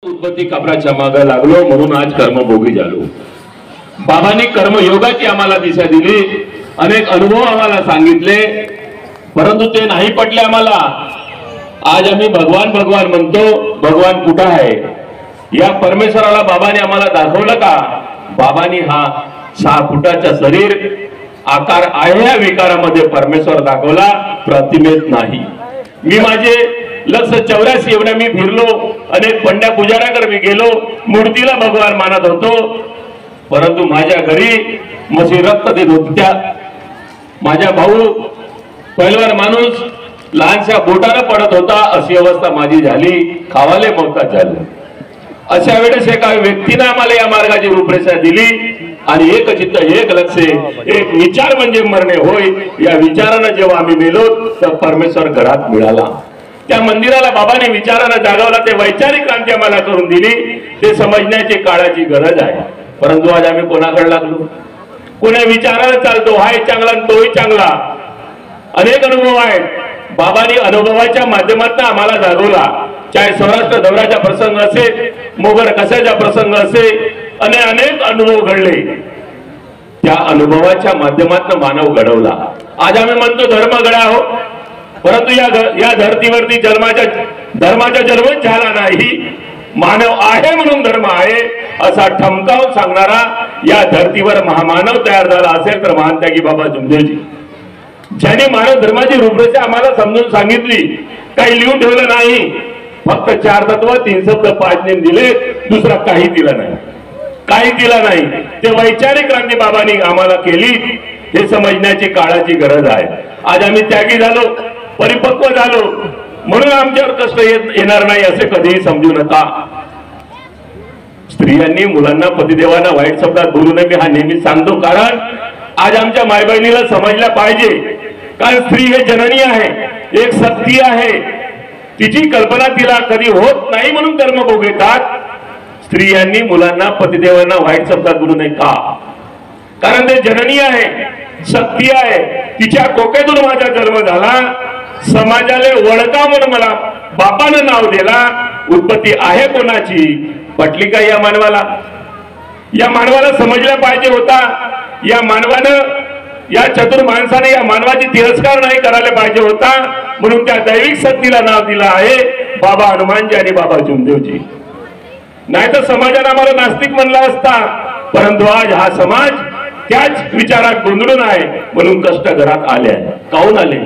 उत्पत्ती कापराच्या मागे लागलो म्हणून आज कर्मभोगी झालो। बाबांनी कर्मयोगाची आम्हाला दिशा दिली, अनेक अनुभव आम्हाला सांगितले, परंतु ते नाही पटले आम्हाला। आज आम्ही भगवान भगवान म्हणतो, भगवान कुठे आहे? या परमेश्वराला बाबांनी आम्हाला दाखवलं का? बाबांनी हा 6 फुटाचा शरीर आकार आहे या विकारामध्ये परमेश्वर दाखवला, प्रतिमेत नाही। मी माझे लक्ष 84 एवढ्या मी फिरलो, अनेक पंड्या पुजाऱ्याकडे मी गेलो, मूर्तीला भगवान मानत होतो, परंतु माझ्या घरी म्हशी रक्त देत होत्या। माझा भाऊ पहिलवान माणूस लहानशा बोटाने पडत होता, अशी अवस्था माझी झाली, खावाले मोहताज झाले। अशा वेळेस एका व्यक्तीने आम्हाला या मार्गाची रूपरेषा दिली आणि एक चित्त एक लक्ष एक विचार म्हणजे मरणे होय, या विचाराने जेव्हा आम्ही मेलो तर परमेश्वर घरात मिळाला। त्या मंदिराला बाबांनी विचाराने जागवला, ते वैचारिक क्रांती आम्हाला करून दिली, ते समजण्याची काळाची गरज आहे। परंतु आज आम्ही कोणाकडे लागलो? कोण्या विचाराने चालतो? हाय चांगला तोही चांगला। अनेक अनुभव आहेत, बाबांनी अनुभवाच्या माध्यमातून आम्हाला जागवला। चाहे सौराष्ट्र दौऱ्याचा प्रसंग असे, मोगर कशाचा प्रसंग असे, अनेक अनुभव घडले, त्या अनुभवाच्या माध्यमातून मानव घडवला। आज आम्ही म्हणतो धर्म घडा हो, परंतु या धरतीवरती धर्माचा जन्मच झाला नाही, मानव आहे म्हणून धर्म आहे असा ठमकावून सांगणारा या धरतीवर महामानव तयार झाला असेल तर महानत्यागी बाबा जुमदेवजी, ज्याने मानव धर्माची रूपरेषा आम्हाला समजून सांगितली, काही लिहून ठेवलं नाही, फक्त 4 तत्व 3 शब्द 5 नेम दिले, दुसरा काही दिला नाही, काही दिला नाही। ते वैचारिक क्रांती बाबांनी आम्हाला केली, हे समजण्याची काळाची गरज आहे। आज आम्ही त्यागी झालो, परिपक्व झालो, म्हणून आमच्यावर कष्ट येणार नाही असे कधीही समजू नका। स्त्रियांनी मुलांना पतिदेवांना वाईट शब्दात बोलू नये, मी हा नेहमी सांगतो, कारण आज आमच्या माय बहिणीला समजलं पाहिजे, कारण स्त्री हे जननी आहे, एक शक्ती आहे, तिची कल्पना तिला कधी होत नाही म्हणून कर्मभोग येतात। स्त्रियांनी मुलांना पतिदेवांना वाईट शब्दात बोलू नये का? कारण ते जननी आहे, शक्ती आहे, तिच्या कोकेतून माझा जन्म झाला, समाजाला वळका म्हणून मला बापानं नाव दिला। उत्पत्ती आहे कोणाची? पटली का या मानवाला? या मानवाला समजलं पाहिजे होता, या मानवानं, या चतुर माणसाने या मानवाची तिरस्कार नाही करायला पाहिजे होता, म्हणून त्या दैविक शक्तीला नाव दिलं आहे बाबा हनुमानजी आणि बाबा जुमदेवजी। नाही तर समाजाने आम्हाला नास्तिक म्हणला असता, परंतु आज हा समाज त्याच विचारात गोंधळून आहे, म्हणून कष्ट घरात आले आहे। काहून आले?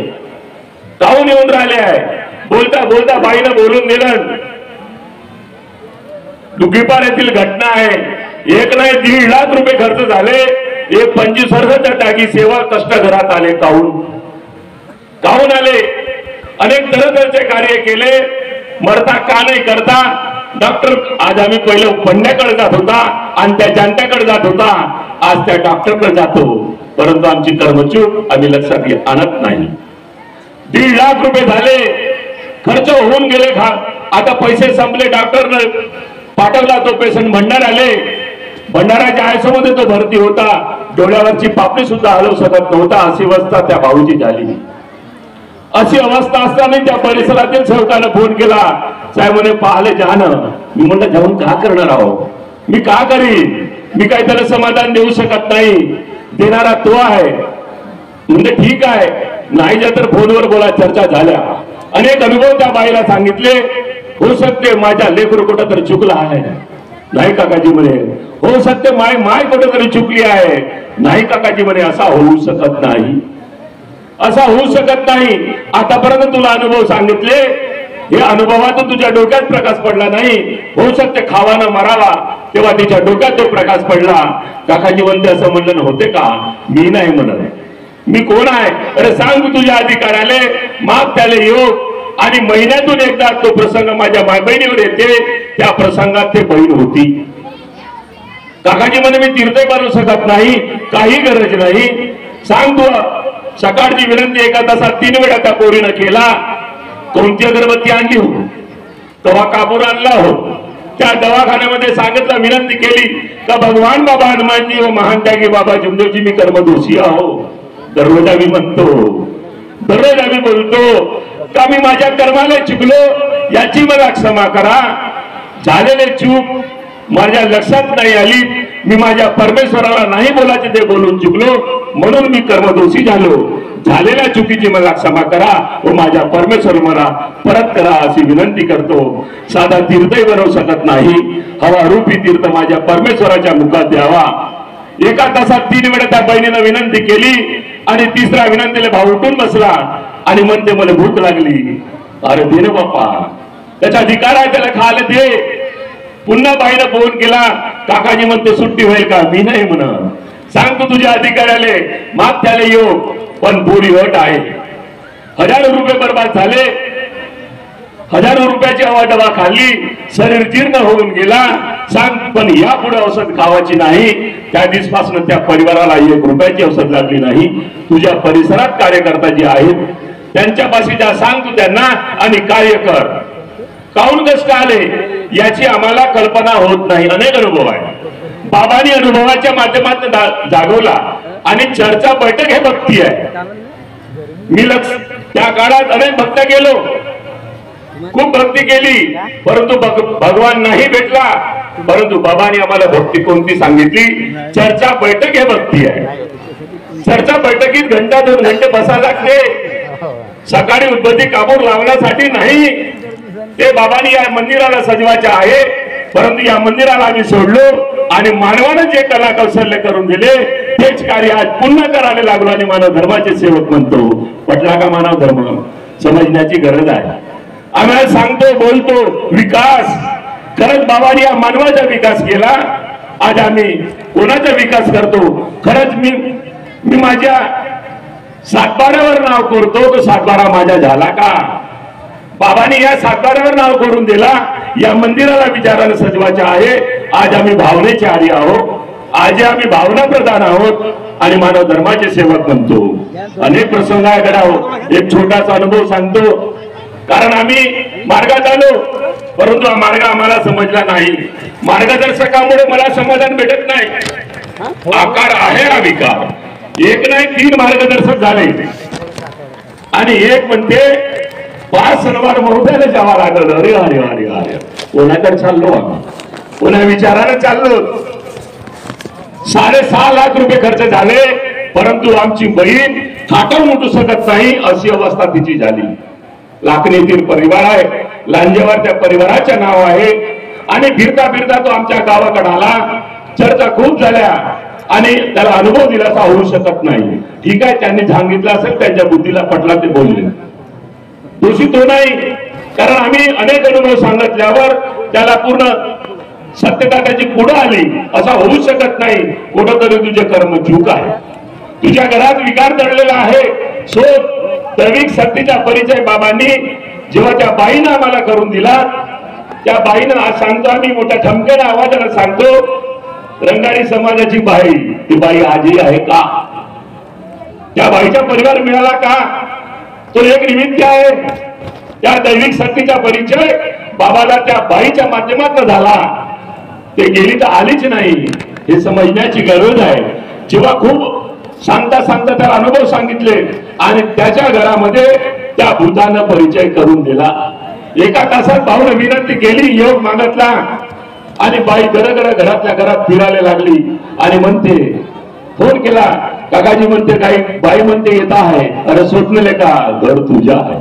काहून येऊन राहिले आहे? बोलता बोलता बाईनं बोलून दिलं। दुखीपार येथील घटना आहे, 1 नाही 1.5 लाख रुपये खर्च झाले, 25 वर्षाच्या टाकी सेवा, कष्ट घरात आले। काहून आले? अनेक तरतरचे कार्य केले, मरता का नाही करता? डॉक्टर, आज आम्ही पहिले पंड्याकडे जात होता आणि त्या जाणत्याकडे जात होता, आज त्या डॉक्टरकडे जातो, परंतु आमची कर्मचूक आम्ही लक्षात आणत नाही। 1.5 लाख रुपये झाले, खर्च होऊन गेले, आता पैसे संपले, डॉक्टरने पाठवला तो पेशंट भंडाराले, भंडाराच्या आयसोमध्ये तो भरती होता, डोळ्यावरची पापणी सुद्धा हलवू शकत नव्हता, अशी अवस्था त्या भाऊची झाली। अशी अवस्था असताना त्या परिसरातील सेवकाने फोन केला, साहेब म्हणे पाहिले जाणं। मी म्हणलं जाऊन का करणार आहो, मी का करीन, मी काही त्याला समाधान देऊ शकत नाही, देणारा तो आहे। म्हणजे ठीक आहे, नाही जा तर फोनवर बोला, चर्चा झाल्या, अनेक अनुभव त्या बाईला सांगितले। होऊ शकते माझ्या लेकरू कुठं तरी चुकला आहे, नाही काकाजी म्हणे, होऊ शकते माय कुठं तरी चुकली आहे, नाही काकाजी म्हणे, असा होऊ शकत नाही, असा होऊ शकत नाही। आतापर्यंत तुला अनुभव सांगितले, हे अनुभवातून तुझ्या डोक्यात प्रकाश पडला नाही, होऊ शकते खावानं मरावा, तेव्हा तिच्या डोक्यात तो प्रकाश पडला। काकाजी म्हणते असं म्हणलं होते का? मी नाही म्हणत, मी कोण आहे? अरे सांग, मी तुझ्या अधिकाराले माग त्याला योग, आणि महिन्यातून एकदा तो प्रसंग माझ्या माय बहिणीवर येते, त्या प्रसंगात ते बहीण होती। काकाजी म्हणे मी तीर्थ बनवू शकत नाही, काही गरज नाही, सांग तू। सकाळची विनंती 1 तासात 3 वेळा त्या पोरीनं केला। कोणती अगरबत्ती आणली हो, तेव्हा कापूर आणला हो, त्या दवाखान्यामध्ये सांगितलं, विनंती केली का भगवान बाबा हनुमानजी व महानत्यागी बाबा जुमदेवजी, मी कर्मदोषी आहो, दररोज आम्ही म्हणतो, दररोज आम्ही बोलतो का मी माझ्या कर्माला चुकलो, याची मला क्षमा करा। झालेले चूक माझ्या लक्षात नाही आली, मी माझ्या परमेश्वराला नाही बोलायचे ते बोलून चुकलो, म्हणून मी कर्मदोषी झालो. झालेल्या चुकीची मला क्षमा करा व माझ्या परमेश्वर मला परत करा अशी विनंती करतो. साधा तीर्थही बनवू शकत नाही, हवा रूपी तीर्थ माझ्या परमेश्वराच्या मुखात द्यावा. एका तासात 3 वेळा त्या बहिणीनं विनंती केली आणि तिसऱ्या विनंतीला भाऊ उठून बसला आणि म्हणते मला भूक लागली. अरे दे ना बाप्पा, त्याचा अधिकार आहे, त्याला खायला दे. पुन्हा बाईनं फोन केला, काकाजी म्हणते सुट्टी होईल का? मी नाही म्हण, सांग तू तुझ्या अधिकाऱ्याले माग त्याला येऊ, पण पुरी अट आहे. हजारो रुपये बर्बाद झाले, हजारो रुपयाची डबा खाल्ली, शरीर जीर्ण होऊन गेला. सांग पण यापुढे औषध खावायची नाही. त्या दिवसापासून त्या परिवाराला 1 रुपयाची औषध लागली नाही. तुझ्या परिसरात कार्यकर्ता जे आहेत त्यांच्यापाशी जा, सांग तू त्यांना आणि कार्य कर. काऊन कष्ट आले याची आम्हाला कल्पना होत नाही. अनेक अनुभव आहे, बाबांनी अनुभवाच्या माध्यमातून जागवला आणि चर्चा बैठक हे भक्ती आहे. मी त्या काळात अनेक भक्त गेलो, खूप भक्ती केली, परंतु भगवान नाही भेटला. परंतु बाबांनी आम्हाला भक्ती कोणती सांगितली? चर्चा बैठक हे भक्ती आहे. चर्चा बैठकीत घंटा 2 घंटे बसायला लागते. सकाळी उद्बत्ती कापूर लावण्यासाठी नाही, ते बाबांनी या मंदिराला सजवायचे आहे. परंतु या मंदिराला आम्ही सोडलो आणि मानवानं जे कला कौशल्य करून दिले तेच कार्य आज पुन्हा करायला लागलो आणि मानव धर्माचे सेवक म्हणतो. पटला का मानव धर्म? समजण्याची गरज आहे. आम्हाला सांगतो, बोलतो विकास. खरंच बाबांनी या मानवाचा विकास केला. आज आम्ही कोणाचा विकास करतो? खरंच मी माझ्या 7-12वर नाव करतो, तो 7-12 माझा झाला का? बाबांनी या 7-12वर नाव करून दिला. या मंदिराला विचारानं सजवायचे आहे. आज आम्ही भावनेचे आधी आहोत, आज आम्ही भावना प्रधान आहोत आणि मानव धर्माचे सेवक म्हणतो. अनेक प्रसंग आहे घडावं. एक छोटासा अनुभव सांगतो. कारण आम्ही मार्गात आलो, परंतु हा मार्ग आम्हाला समजला नाही. मार्गदर्शकामुळे मला समाधान भेटत नाही. आकार आहे हा विकार. 1 नाही 3 मार्गदर्शक झाले आणि एक म्हणते 5 सणवार महोदयाला जावं लागलं. अरे अरे अरे अरे, कोणाकडे चाललो आम्ही? कोणा विचाराने चाललो? 6.5 लाख रुपये खर्च झाले, परंतु आमची बहीण थाटावून उठू शकत नाही अशी अवस्था तिची झाली. लाखणीतील परिवार आहे, लांजेवर त्या परिवाराचे नाव आहे आणि फिरता फिरता तो आमच्या गावाकडे आला. चर्चा खूप झाल्या आणि त्याला अनुभव दिलासा होऊ शकत नाही. ठीक आहे, त्यांनी सांगितलं असेल, त्यांच्या बुद्धीला पटला ते बोलले. दोषी तो नाही, कारण आम्ही अनेक अनुभव सांगितल्यावर त्याला पूर्ण सत्यता त्याची पुढे आली. असा होऊ शकत नाही. कुठंतरी तुझे कर्म चूक आहे, तुझ्या घरात विकार दडलेला आहे. शोध. दैविक शक्तीचा परिचय बाबांनी जेव्हा त्या बाईनं आम्हाला करून दिला, त्या बाईनं आज सांगतो, आम्ही मोठ्या ठमक्याने आवाजाने सांगतो, रंगारी समाजाची बाई, ती बाई आजही आहे का? त्या बाईचा परिवार मिळाला का? तो एक निमित्त आहे. त्या दैविक शक्तीचा परिचय बाबाला त्या बाईच्या माध्यमातून झाला. ते गेली तर आलीच नाही, हे समजण्याची गरज आहे. जेव्हा खूप सांगता सांगता त्याला अनुभव सांगितले आणि त्याच्या घरामध्ये त्या भूतानं परिचय करून दिला. एका तासात भाऊने विनंती केली, योग मागितला आणि बाई गडगड घरातल्या घरात फिरायला लागली आणि म्हणते, फोन केला, काकाजी म्हणते काही, बाई म्हणते येत आहे. अरे स्वप्नले का? घर तुझे आहे,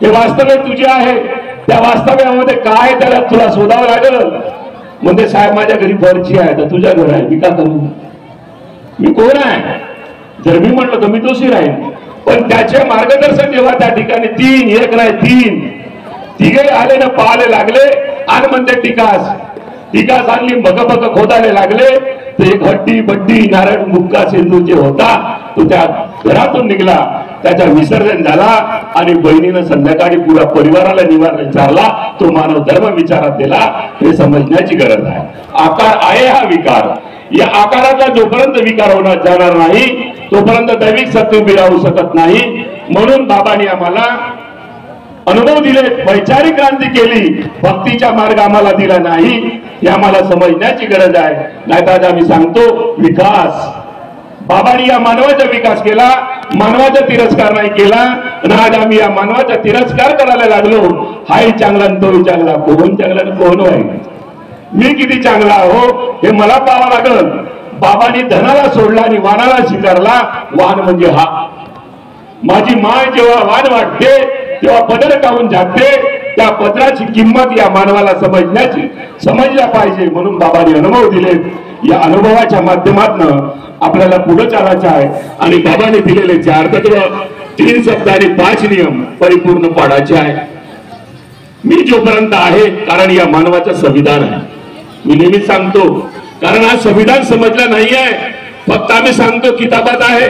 हे वास्तव्य तुझे आहे. त्या वास्तव्यामध्ये काय त्याला तुला शोधावं लागल. म्हणते साहेब माझ्या घरी फरची आहे, तर तुझ्या घर आहे, मी का करू? मी कोण आहे? जर मी म्हटलं तर मी दोषी राहील. पण त्याचे मार्गदर्शन जेव्हा त्या ठिकाणी 3, 1 नाही 3 तिघे आले ना, पाहायला लागले आणि म्हणते टिकास आणली, बघ खोदायला लागले. तर एक हड्डी बड्डी नारायण मुक्का सिंधू जे होता तो त्या घरातून निघाला. त्याचा विसर्जन झाला आणि बहिणीनं संध्याकाळी पुरा परिवाराला निवारण विचारला. तो मानव धर्म विचारात दिला. हे समजण्याची गरज आहे. आकार आहे हा विकार. या आकाराचा जोपर्यंत विकार होणार जाणार नाही तोपर्यंत दैविक सत्य उभी राहू शकत नाही. म्हणून बाबांनी आम्हाला अनुभव दिले, वैचारिक क्रांती केली, भक्तीचा मार्ग आम्हाला दिला नाही. हे आम्हाला समजण्याची गरज आहे. नाहीतर आज आम्ही सांगतो विकास. बाबांनी या मानवाचा विकास केला, मानवाचा तिरस्कार नाही केला. आणि आज आम्ही या मानवाचा तिरस्कार करायला लागलो. हाही चांगला आणि तोही चांगला, कोण चांगला आणि कोण वाईट, मी किती चांगला आहो हे मला पाहावं लागल. बाबांनी धनाला सोडला आणि वानाला स्वीकारला. वान म्हणजे हा. माझी माय जेव्हा वान वाटते तेव्हा पदर काढून जाते. त्या पदराची किंमत या मानवाला समजल्या पाहिजे, म्हणून बाबांनी अनुभव दिले. या अनुभवाच्या माध्यमातून आपल्याला पुढे चालायचं आहे. आणि बाबांनी दिलेले 4 तत्व, 3 शब्द आणि 5 नियम परिपूर्ण पाडायचे आहे. मी जोपर्यंत आहे, कारण या मानवाचं संविधान आहे. मी नेहमीच सांगतो, कारण आज संविधान समजलं नाहीये, फक्त आम्ही सांगतो किताबात आहे.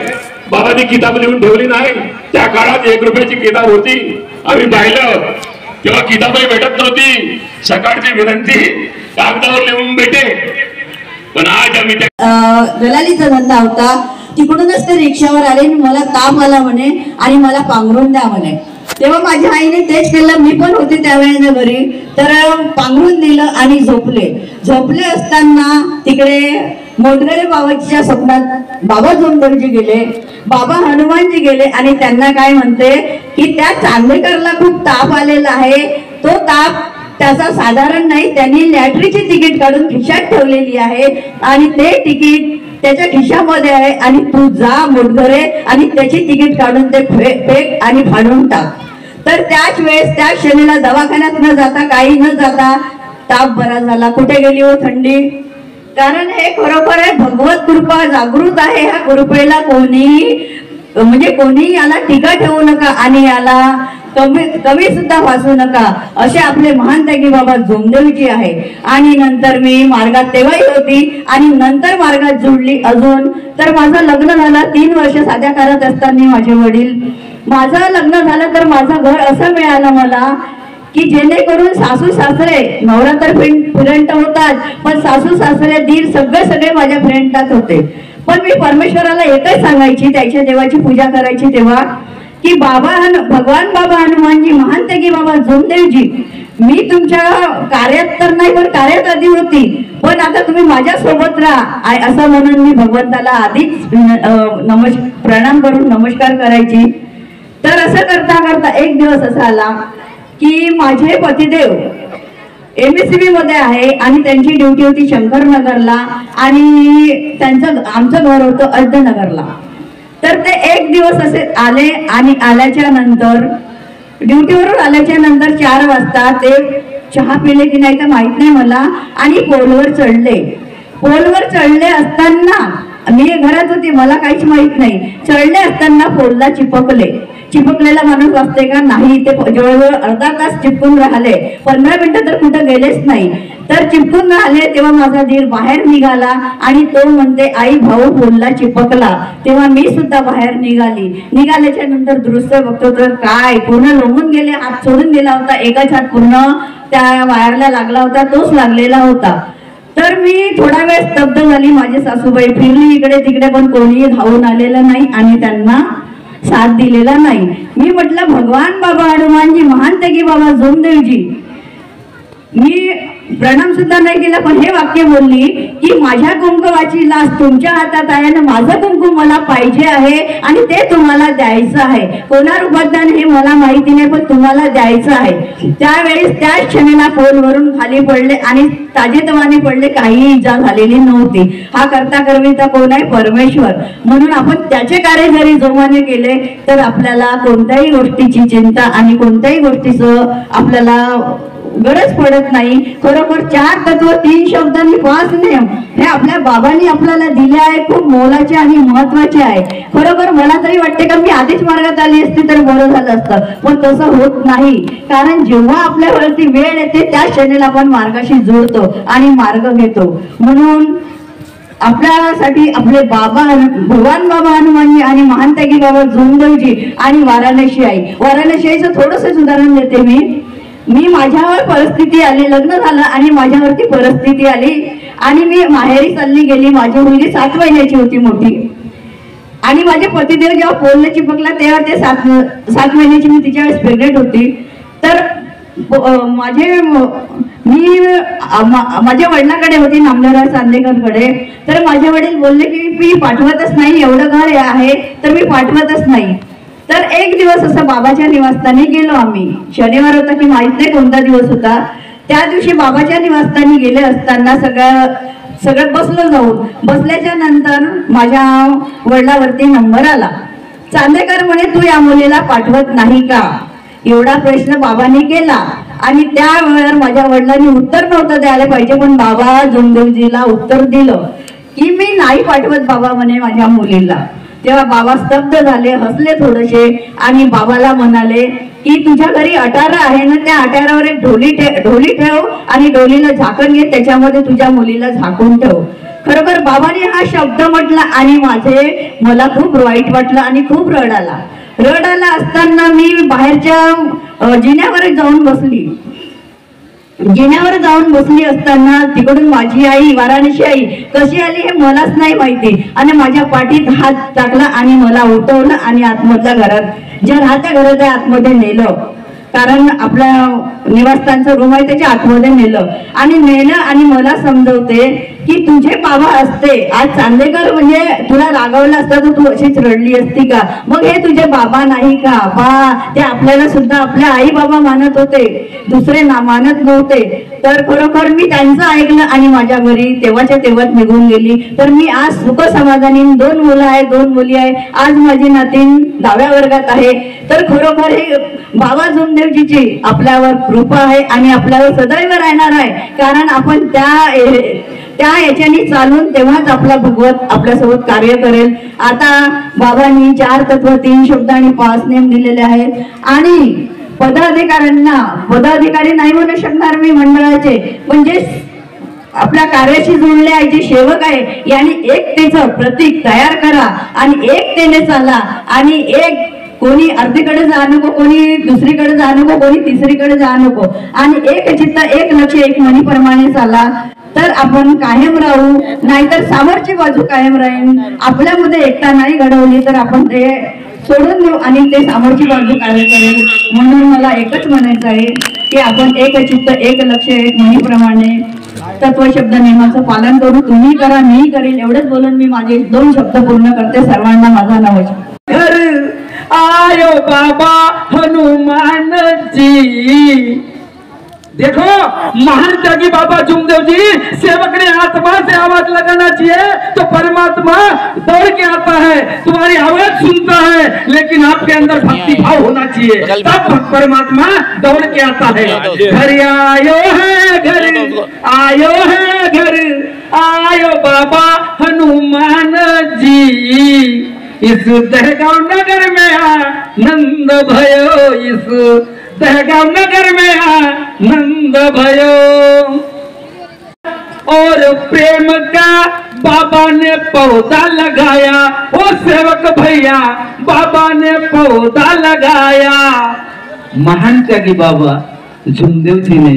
बाबांनी किताब लिहून ठेवली नाही. त्या काळात 1 रुपयाची किताब होती, आम्ही पाहिलं तेव्हा किताबही भेटत नव्हती. सकाळची विनंती कागदावर लिहून भेटे. पण आज आम्ही दलालीचा धंदा होता. तिकडूनच ते रिक्षावर आले, मला ताप आला म्हणे आणि मला पांघरून द्या म्हणे. तेव्हा माझ्या आईने तेच केलं. मी पण होते त्यावेळेला घरी, तर पांघरून दिलं आणि झोपले असताना तिकडे मोडगरे बाबाच्या स्वप्नात बाबा जोमदेवजी गेले, बाबा हनुमानजी गेले आणि त्यांना काय म्हणते की त्या चांदेकरला खूप ताप आलेला आहे. तो ताप त्याचा साधारण नाही, त्यांनी लॅटरीची तिकीट काढून खिशात ठेवलेली आहे आणि ते तिकीट त्याच्या खिशामध्ये आहे आणि तू जा मोडगरे आणि त्याची तिकीट काढून ते फेक आणि फाडून टाक. तर त्याच वेळेस त्या क्षणीला दवाखान्यात न जाता, काही न जाता ताप बरा झाला. कुठे गेली हो थंडी? कारण हे खरोखर आहे भगवत कृपा जागृत आहे. ह्या कृपेला कोणी याला टीका ठेवू नका आणि याला कमी सुद्धा वाचू नका, असे आपले महान त्यागी बाबा जोमदेवजी आहे. आणि नंतर मी मार्गात तेव्हाही होती आणि नंतर मार्गात जोडली अजून. तर माझं लग्न झालं 3 वर्ष साध्या करत असताना माझे वडील. माझं लग्न झालं तर माझं घर असं मिळालं मला की जेणेकरून सासू सासरे, नवरा तर फ्रेंड होतात, पण सासू सासरे दीर सगळे माझ्या फ्रेंडात होते. पण मी परमेश्वराला एकच सांगायची, त्याच्या देवाची पूजा करायची तेव्हा की भगवान बाबा हनुमानजी, महान त्यागी बाबा जोमदेवजी, मी तुमच्या कार्यात तर नाही पण कार्यात आधी होती, पण आता तुम्ही माझ्या सोबत राहा असं म्हणून मी भगवंताला आधीच प्रणाम करून नमस्कार करायची. तर असं करता करता एक दिवस असा आला की माझे पतिदेव MSCB मध्ये आहे आणि त्यांची ड्युटी होती शंकरनगरला आणि आमचं घर होतं अयोध्यानगरला. तर ते एक दिवस असे आले आणि आल्याच्या नंतर ड्युटीवरून आल्याच्या नंतर 4 वाजता ते चहा पिले की नाही तर माहित नाही मला आणि पोलवर चढले असताना मी घरात होती, मला काहीच माहित नाही. चढले असताना पोलला चिपकलेला माणूस असते का? नाही. ते जवळजवळ अर्धा तास चिपकून राहिले, 15 मिनिटं तर कुठं गेलेच नाही. तर चिपकून राहिले तेव्हा माझा दीर बाहेर निघाला आणि तो म्हणते आई भाऊ पोलला चिपकला. तेव्हा मी सुद्धा बाहेर निघाल्याच्या नंतर दृश्य बघतो तर काय पूर्ण लोंबून गेले. हात सोडून दिला होता, एकाच हात पूर्ण त्या वायरला लागला होता, तोच लागलेला होता. तर मी थोडा वेळ स्तब्ध झाली. माझी सासूबाई फिरली इकडे तिकडे, पण कोणीही धावून आलेलं नाही आणि त्यांना साथ दिलेला नाही. मी म्हटलं भगवान बाबा हनुमानजी, महान त्यागी बाबा जोमदेवजी, मी प्रणाम सुद्धा नाही केला, पण हे वाक्य बोलली की माझ्या कुंकुमाची लाच तुमच्या हातात आहे आणि माझं कुंकुम मला पाहिजे आहे आणि ते तुम्हाला द्यायचं आहे. कोणा रूपात हे मला माहिती नाही, पण तुम्हाला द्यायचं आहे. त्यावेळेस त्या क्षणीला पोलवरून खाली पडले आणि ताजेतवाने पडले, काही इजा झालेली नव्हती. हा करता करविता कोण आहे? परमेश्वर. म्हणून आपण त्याचे कार्य जरी जोमाने केले तर आपल्याला कोणत्याही गोष्टीची चिंता आणि कोणत्याही गोष्टीचं आपल्याला गरज पडत नाही. खरोखर 4 तत्व, 3 शब्द आणि 5 नियम हे आपल्या बाबांनी आपल्याला दिले आहे, खूप मोलाचे आणि महत्वाचे आहे. खरोखर मला तरी वाटते का मी आधीच मार्गात आली असती तर बरं झालं असतं, पण तसं होत नाही. कारण जेव्हा आपल्यावरती वेळ येते त्या क्षणीला आपण मार्गाशी जुळतो आणि मार्ग घेतो. म्हणून आपल्यासाठी आपले बाबा भगवान बाबा हनुमानजी आणि महान त्यागी बाबा जोमदेवजी आणि वाराणसी आईचं थोडंसं उदाहरण देते मी माझ्यावर परिस्थिती आली, लग्न झालं आणि माझ्यावरती परिस्थिती आली आणि मी माहेरी चालली गेली. माझी मुलगी 7 महिन्याची होती मोठी आणि माझे पतिदेव जेव्हा पोलला चिपकला तेव्हा ते 7 महिन्याची मी तिच्या वेळेस प्रेग्नेंट होती. तर माझे मी माझ्या वडिलांकडे होती, नामदेवराव चांदेकरकडे. तर माझे वडील बोलले की मी पाठवतच नाही, एवढं घर आहे तर मी पाठवतच नाही. तर एक दिवस असं बाबाच्या निवासस्थानी गेलो आम्ही. शनिवार होता की माहित नाही कोणता दिवस होता. त्या दिवशी बाबाच्या निवासस्थानी गेले असताना सगळं बसलो जाऊन. बसल्याच्या नंतर माझ्या वडिलावरती नंबर आला. चांदेकर म्हणे तू या मुलीला पाठवत नाही का, एवढा प्रश्न बाबांनी केला. आणि त्यावेळेवर माझ्या वडिलांनी उत्तर नव्हतं द्यायला पाहिजे, पण बाबा जोमदेवजीला उत्तर दिलं की मी नाही पाठवत बाबा म्हणे माझ्या मुलीला. तेव्हा बाबा स्तब्ध झाले, हसले थोडेसे आणि बाबाला म्हणाले की तुझ्या घरी अटारा आहे ना, त्या अटारावर एक ढोली ठेव आणि ढोलीला झाकण घे, त्याच्यामध्ये तुझ्या मुलीला झाकून ठेव. खरोखर बाबाने हा शब्द म्हटला आणि मला खूप वाईट वाटलं आणि खूप रड आला असताना मी बाहेरच्या जिन्यावर जाऊन बसली असताना तिकडून माझी आई, वाराणसी आई कशी आली हे मलाच नाही माहिती. आणि माझ्या पाठीत हात टाकला आणि मला उठवलं आणि आतमधल्या घरात ज्या राहत्या घराच्या आतमध्ये नेलं, कारण आपल्या निवासस्थानचं रूम आहे त्याच्या आतमध्ये नेलं आणि मला समजवते की तुझे बाबा असते आज चांदेकर म्हणजे तुला रागवलं असतं तर तू अशीच रडली असती का, मग हे तुझे बाबा नाही का, ते आपल्याला सुद्धा आपल्या आई बाबा मानत होते, दुसरे मानत नव्हते. तर खरोखर मी त्यांचं ऐकलं आणि माझ्या घरी तेव्हाच्या तेव्हाच निघून गेली. तर मी आज सुख समाधानी, 2 मुलं आहे, 2 मुली आहे. आज माझी नातीन 10व्या वर्गात आहे. तर खरोखर हे बाबा जोमदेवजीची आपल्यावर कृपा आहे आणि आपल्यावर सदैव राहणार आहे, कारण आपण त्या याच्याने चालून तेव्हाच आपला भगवत आपल्यासोबत कार्य करेल. आता बाबांनी 4 तत्व 3 शब्द आणि 5 नेम दिलेले आहेत. आणि पदाधिकारी नाही म्हणू शकणार मी मंडळाचे, म्हणजे आपल्या कार्याशी जुळले आहे जे सेवक आहे यांनी एकतेचं प्रतीक तयार करा आणि एकतेने चाला. आणि कोणी अर्धीकडे जा नको, कोणी दुसरीकडे जा नको, कोणी तिसरीकडे जा नको, आणि एक चित्त, एक लक्ष, एक मनीप्रमाणे चाला. तर आपण कायम राहू, नाहीतर सामर्थ्य बाजू कायम राहील. आपल्यामध्ये एकता नाही घडवली तर आपण ते सोडून देऊ आणि ते सामर्थ्य बाजू कार्य करेल. म्हणून मला एकच म्हणायचं आहे की आपण एक चित्त, एक लक्ष, एक मनीप्रमाणे तत्वशब्द नियमाचं पालन करू. तुम्ही करा, मी करेल, एवढंच बोलून मी माझे 2 शब्द पूर्ण करते. सर्वांना माझा नमस्कार. आयो बाबा हनुमान जी, देखो महान त्यागी बाबा जोमदेव जी, सेवक ने आत्मा से आवाज लगाना चाहिए तो परमात्मा दौड़ के आता है, तुम्हारी आवाज सुनता है, लेकिन आपके अंदर भक्ति भाव होना चाहिए, तब परमात्मा दौड़ के आता है. घर आयो है घर आयो बाबा हनुमान जी, इस दहगांव नगर में आनंद भयो, इस दहगांव नगर में आनंद भयो. और प्रेम का बाबा ने पौधा लगाया, ओ सेवक भैया बाबा ने पौधा लगाया. महान त्यागी बाबा जोमदेव जी ने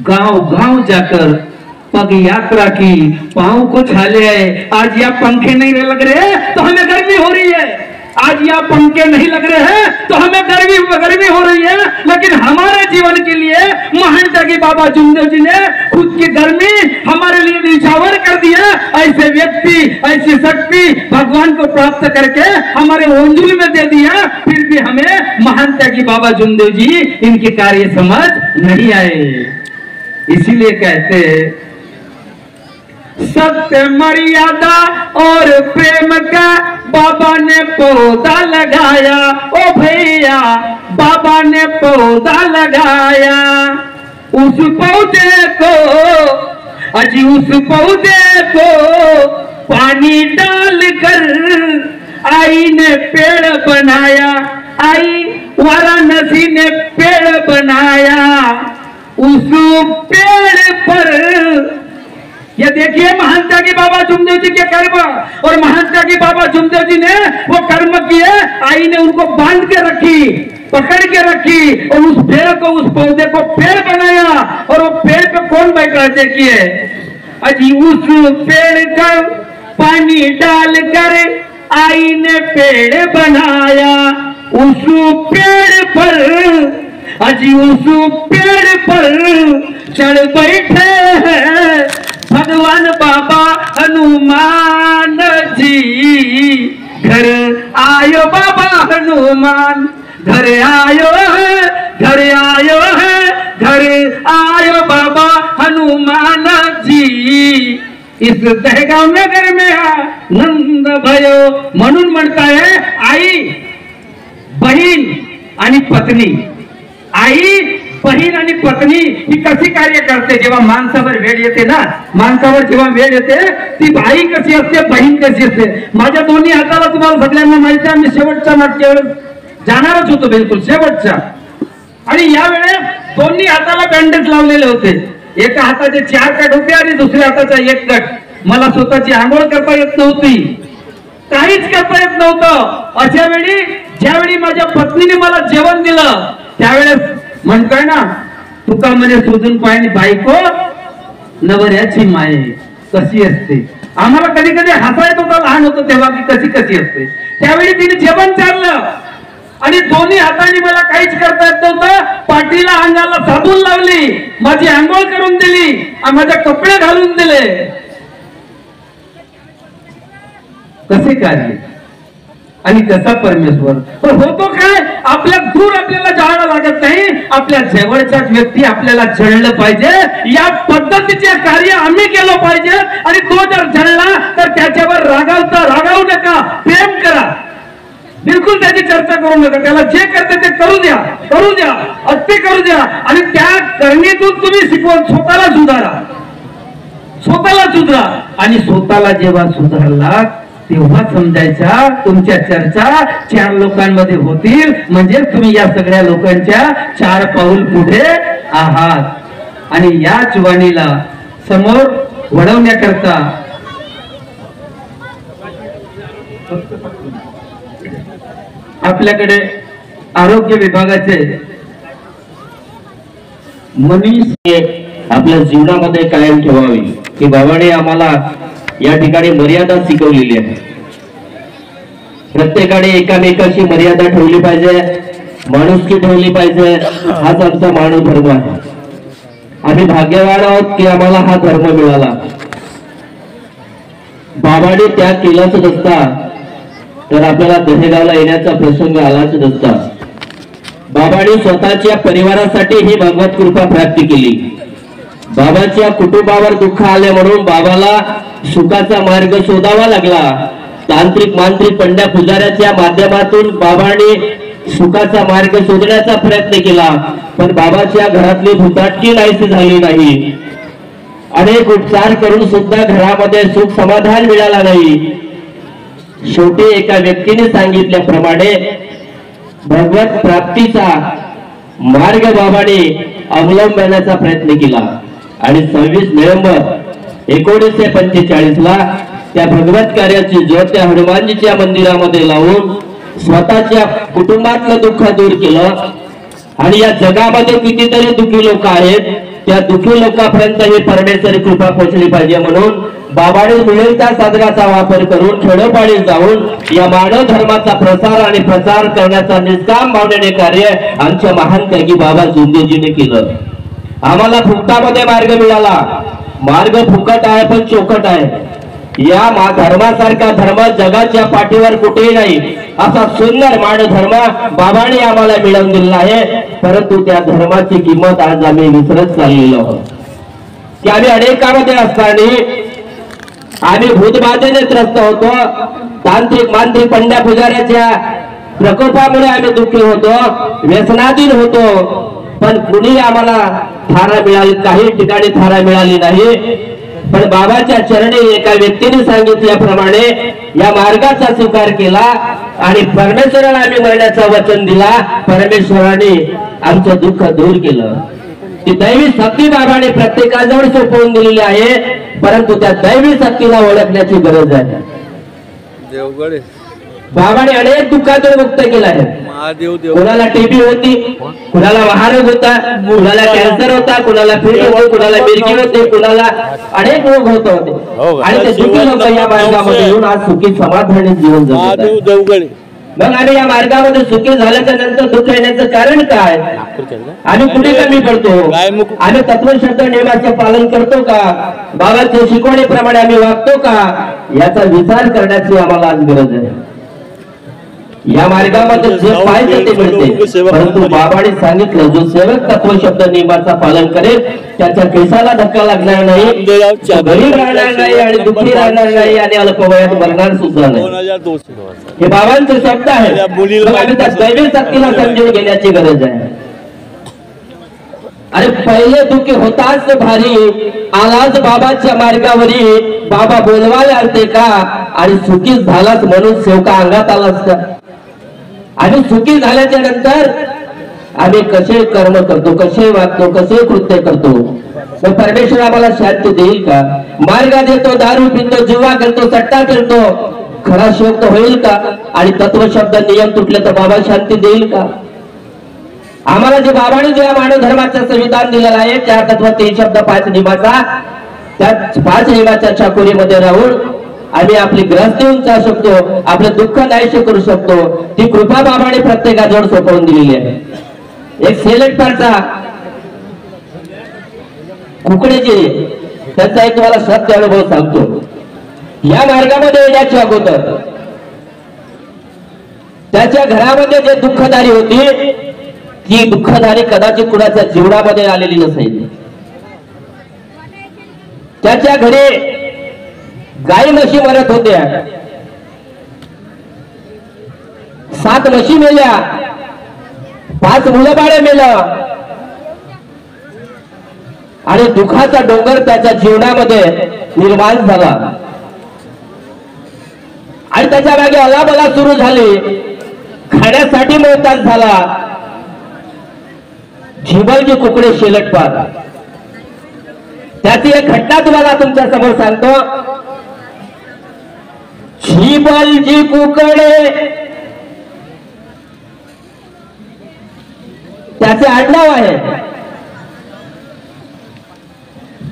गांव गांव जाकर पग यात्रा की, पांव को छाले है. आज यह पंखे नहीं लग रहे तो हमें गर्मी हो रही है, आज यह पंखे नहीं लग रहे हैं तो हमें गर्मी हो रही है, लेकिन हमारे जीवन के लिए महान त्यागी बाबा जोमदेव जी ने खुद की गर्मी हमारे लिए निछावर कर दिया. ऐसे व्यक्ति, ऐसी शक्ति भगवान को प्राप्त करके हमारे ओंजुल में दे दिया, फिर भी हमें महान त्यागी बाबा जोमदेव जी इनके कार्य समझ नहीं आए. इसीलिए कहते सत्य, मर्यादा और प्रेम का बाबा ने पौधा लगाया. ओ भैया बाबा ने पौधा लगाया. उस पौधे को उस पौधे को पानी डालकर आई ने पेड़ बनाया. आई वाराणसी ने पेड़ बनाया. उस पेड़ पर ये देखिए महान त्यागी बाबा जोमदेव जी के कर्म, और महान त्यागी बाबा जोमदेव जी ने वो कर्म किए. आई ने उनको बांध के रखी, पकड़ के रखी, और उस पेड़ को, उस पौधे को पेड़ बनाया. और वो पेड़ पे कौन बैठा देखिए, अजी उस पेड़ का पानी डालकर आई ने पेड़ बनाया. उस पेड़ पर, अजी उस पेड़ पर चढ़ बैठे हैं भगवान बाबा हनुमान जी। घर आयो बाबा हनुमान, घर आयो है, घर आयो है, घर आयो बाबा हनुमान जी। इस दहगाव नगर में आनंद भयो। म्हणून म्हणताय आई, बहीण आणि पत्नी, आई, बहीण आणि पत्नी ही कशी कार्य करते जेव्हा माणसावर वेळ येते ना, माणसावर जेव्हा वेळ येते ती आई कशी असते, बहीण कशी असते। माझ्या दोन्ही हाताला तुम्हाला सगळ्यांना माहिती आहे, मी शेवटच्या नाट्यावर जाणारच होतो, बिलकुल शेवटच्या। आणि यावेळेस दोन्ही हाताला बँडेज लावलेले होते, एका हाताचे 4 कट होते आणि दुसऱ्या हाताचा 1 कट। मला स्वतःची आंघोळ करता येत नव्हती, काहीच करता येत नव्हतं। अशा वेळी ज्यावेळी माझ्या पत्नीने मला जेवण दिलं त्यावेळेस म्हणताय ना, तुका म्हणजे शोधून पाहिजे बायको नवऱ्याची माय कशी असते। आम्हाला कधी कधी हसा येत होता लहान होतो तेव्हा की कशी कशी असते। त्यावेळी तिने जेवण चारलं आणि दोन्ही हाताने मला काहीच करता येत नव्हतं, पाठीला अंगाला साबून लावली, माझी आंघोळ करून दिली, माझे कपडे घालून दिले। कसे कार्य आणि कसा परमेश्वर। पण होतो काय, आपल्या दूर आपल्याला जाळं लागत नाही, आपल्या जवळच्याच व्यक्ती आपल्याला जळलं पाहिजे। या पद्धतीचे कार्य आम्ही केलं पाहिजे। आणि तो जर जळला तर त्याच्यावर रागावू नका, प्रेम करा, बिलकुल त्याची चर्चा करू नका। त्याला जे करते ते करू द्या, करू द्या, अगदी करू द्या। आणि त्या करणीतून तुम्ही शिकवून स्वतःला सुधारा, स्वतःला सुधारा। आणि स्वतःला जेव्हा सुधारला तेव्हा समजायचा तुमच्या चर्चा 4 लोकांमध्ये होतील, म्हणजे तुम्ही या सगळ्या लोकांच्या 4 पाऊल पुढे आहात। आणि याच वाणीला समोर वळवण्याकरता आपल्याकडे आरोग्य विभागाचे मनीष आपल्या जीवनामध्ये कायम ठेवावी की बाबाने आम्हाला या ठिकाणी मर्यादा शिकवलेली आहे। प्रत्येकाने एकामेकाशी मर्यादा ठेवली पाहिजे, माणुसकी ठेवली पाहिजे, हाच आमचा मानव धर्म आहे। आम्ही भाग्यवान आहोत की आम्हाला हा धर्म मिळाला। बाबाने त्याग केलाच नसता तर आपल्याला दहेगावला येण्याचा प्रसंग आलाच नसता। बाबाने स्वतःच्या परिवारासाठी ही भगवत कृपा प्राप्त केली। बाबाच्या कुटुंबावर दुःख आले म्हणून बाबाला सुखाचा मार्ग शोधावा लागला। तांत्रिक मांत्रिक पंड्या पुजाऱ्याच्या माध्यमातून बाबांनी सुखाचा मार्ग शोधण्याचा प्रयत्न केला, पण बाबाच्या घरातली भुताटकी नाहीशी झाली नाही। अनेक उपचार करून सुद्धा घरामध्ये सुख समाधान मिळाला नाही। शेवटी एका व्यक्तीने सांगितल्याप्रमाणे भगवत प्राप्तीचा मार्ग बाबाने अवलंबण्याचा प्रयत्न केला। आणि 26 नोव्हेंबर 1945 ला त्या भगवत कार्याची ज्योत त्या हनुमानजीच्या मंदिरामध्ये लावून स्वतःच्या कुटुंबातलं दुःख दूर केलं। आणि या जगामध्ये कितीतरी दुःखी लोक आहेत, त्या दुःखी लोकांपर्यंत ही परमेश्वरी कृपा पोहोचली पाहिजे म्हणून बाबाने मिळेल त्या साधनाचा वापर करून खेडोपाडी जाऊन या मानव धर्माचा प्रसार आणि प्रचार करण्याचा निष्काम भावनेने कार्य आमच्या महान त्यागी बाबा जोंधेजीने केलं। आम्हाला फुकटामध्ये मार्ग मिळाला। मार्ग फुकट आहे पण चोखट आहे। या धर्मासारखा धर्म जगाच्या पाठीवर कुठेही नाही। असा सुंदर मानव धर्म बाबांनी आम्हाला मिळवून दिला आहे, परंतु त्या धर्माची किंमत आज आम्ही विसरत चाललेलो आहोत। की आम्ही अनेकामध्ये असताना आम्ही भूतबाधेने त्रस्त होतो, तांत्रिक मांत्रिक पंड्या पुजाऱ्याच्या प्रकोपामुळे आम्ही दुःखी होतो, व्यसनाधीन होतो। पण कुणी आम्हाला थारा मिळाली, काही ठिकाणी थारा मिळाली नाही। पण बाबाच्या चरणी एका व्यक्तीने सांगितल्याप्रमाणे या मार्गाचा स्वीकार केला आणि परमेश्वराला आम्ही मरण्याचं वचन दिला। परमेश्वराने आमचं दुःख दूर केलं। ती दैवी शक्ती बाबाने प्रत्येकाजवळ सोपवून दिलेली आहे, परंतु त्या दैवी शक्तीला ओळखण्याची गरज आहे। देवगड बाबाने अनेक दुःखातून मुक्त केला आहे। महादेव देव कुणाला टीबी होती, कुणाला वाहन होता, कुणाला कॅन्सर होता, कुणाला फीट होते, कुणाला मिरगी होते, कुणाला अनेक रोग होत होते। आणि ते दुःखी लोक या मार्गामध्ये येऊन आज सुखी समाधानी जीवन जगत महादेव आहेत। देवगड मग आम्ही या मार्गामध्ये सुखी झाल्याच्या नंतर दुःख येण्याचं कारण काय? आम्ही कुठे कमी पडतो? आम्ही तत्वशब्द नियमाचे पालन करतो का? बाबांच्या शिकवणीप्रमाणे आम्ही वागतो का? याचा विचार करण्याची आम्हाला आज गरज आहे. या मार्गामध्ये जे पाहिजे ते मिळते, परंतु बाबांनी सांगितलं जो सेवक तत्वशब्द नियमाचा पालन करेल त्याच्या केसाला धक्का लागणार नाही, गरीब राहणार नाही आणि दुःखी राहणार नाही आणि अल्पवयात मरणार सुद्धा नाही. हे बाबांचे शब्द आहे. मग आम्ही त्या दैवी शक्तीला समजून घेण्याची गरज आहे. अरे पहिले दुःखी होताच भारी, आलाच बाबाच्या मार्गावरी, बाबा बोलवायला आलते का? आणि सुखी झालाच म्हणून सेवका अंगात आलाच का? आणि सुखी झाल्याच्या नंतर आम्ही कसे कर्म करतो, कसे वागतो, कसे कृत्य करतो? मग परमेश्वर आम्हाला शांती देईल का? मार्गात येतो, दारू पितो, जुवा खेळतो, सट्टा खेळतो, खरा शोक होईल का? आणि तत्वशब्द नियम तुटले तर बाबा शांती देईल का? आम्हाला जे बाबाने जे मानव धर्माचं संविधान दिलेलं आहे, 4 तत्व 3 शब्द 5 नियमाचा, त्या 5 नियमाच्या चाकोरीमध्ये राहून आम्ही आपली ग्रस्ती उंचावू शकतो, आपलं दुःख नाहीसे करू शकतो. ती कृपा बाबाने प्रत्येकाजवळ सोपवून दिलेली आहे. एक सेलेक्ट पारचा कुकडेची त्याचा एक तुम्हाला सत्य अनुभव सांगतो. या मार्गामध्ये येण्याच्या अगोदर त्याच्या घरामध्ये जे दुःखदारी होती ती दुःखदारी कदाचित कुणाच्या जीवनामध्ये आलेली नसेल. त्याच्या घरी गाई म्हशी मरत होत्या, 7 म्हशी मेल्या, 5 मुलं बाळे मेलं आणि दुःखाचा डोंगर त्याच्या जीवनामध्ये निर्माण झाला. आणि त्याच्या मागे अलाबला सुरू झाली, खाण्यासाठी मोहताज झाला. झिबलजी कुकडे शेलटपार त्याची एक घटना तुम्हाला तुमच्या समोर सांगतो. झिबलजी कुकडे त्याचे आडनाव आहे.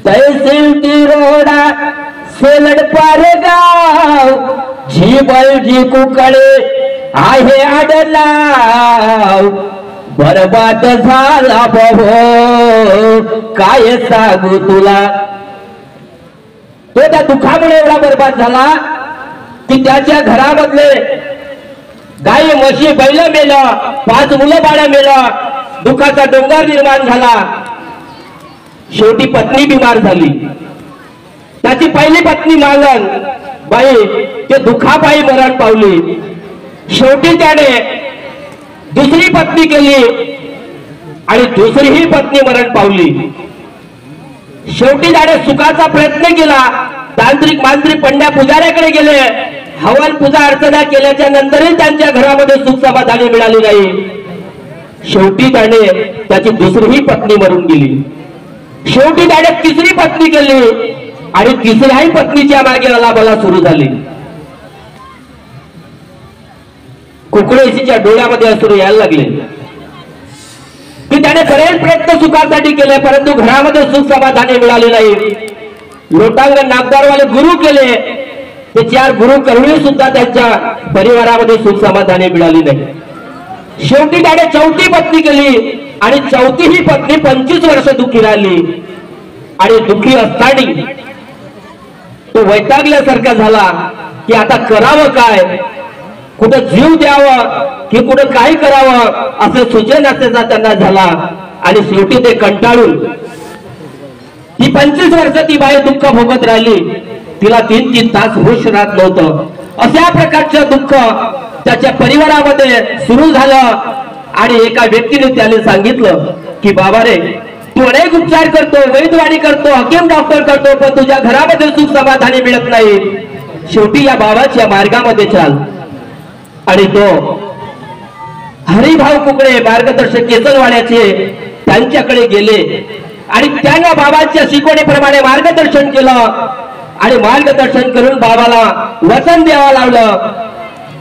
तहसील तिरोडा शेलटपार गाव, झिबलजी कुकडे आहे आडनाव. बरबाद झाला बहो काय सांगू तुला. तो त्या दुःखामुळे एवढा बरबाद झाला की त्याच्या घरामधले गाई म्हशी बैल मेलं, 5 मुलं बाळं मेलं, दुःखाचा डोंगर निर्माण झाला. शेवटी पत्नी बिमार झाली. त्याची पहिली पत्नी मागण बाई ते दुःखापायी मरण पावली. शेवटी त्याने दुसरी पत्नी केली आणि दुसरीही पत्नी मरण पावली. शेवटी त्याने सुखाचा प्रयत्न केला. तांत्रिक मांत्रिक पंड्या पुजाऱ्याकडे गेले, हवन पूजा अर्चना केल्याच्या नंतरही त्यांच्या घरामध्ये सुख समाधानी मिळाली नाही. शेवटी त्याने त्याची दुसरीही पत्नी मरून गेली. शेवटी त्याने तिसरी पत्नी केली आणि तिसऱ्याही पत्नीच्या मागे अलाबला सुरू झाली. कुकडेशीच्या डोळ्यामध्ये अश्रू यायला लागले की त्याने बरेच प्रयत्न सुखासाठी केले, परंतु घरामध्ये सुख समाधानी मिळाले नाही. लोटांगण नागदारवाले गुरु केले, ते 4 गुरु करूनही सुद्धा त्यांच्या परिवारामध्ये सुख समाधानी मिळाली नाही. शेवटी त्याने 4थी पत्नी केली आणि 4थी पत्नी 25 वर्ष दुःखी राहिली. आणि दुःखी असताना तो वैतागल्यासारखा झाला की आता करावं काय, कुठं जीव द्यावं की कुठं काय करावं असं सुचेनासेचा त्यांना झाला. आणि शेवटी ते कंटाळून ती 25 वर्ष ती बाई दुःख भोगत राहिली. तिला 3-3 तास होश राहत नव्हतं. अशा प्रकारचं दुःख त्याच्या परिवारामध्ये सुरू झालं. आणि एका व्यक्तीने त्याने सांगितलं की बाबा रे, तू अनेक उपचार करतो, वैद्यवाडी करतो, हकीम डॉक्टर करतो, पण तुझ्या घरामध्ये सुख समाधानी मिळत नाही. शेवटी या बाबाच्या मार्गामध्ये चाल. आणि तो हरिभाऊ कुकडे मार्गदर्शक केसनवाड्याचे त्यांच्याकडे गेले आणि त्यांना बाबांच्या शिकवणीप्रमाणे मार्गदर्शन केलं. आणि मार्गदर्शन करून बाबाला वचन द्यावं लावलं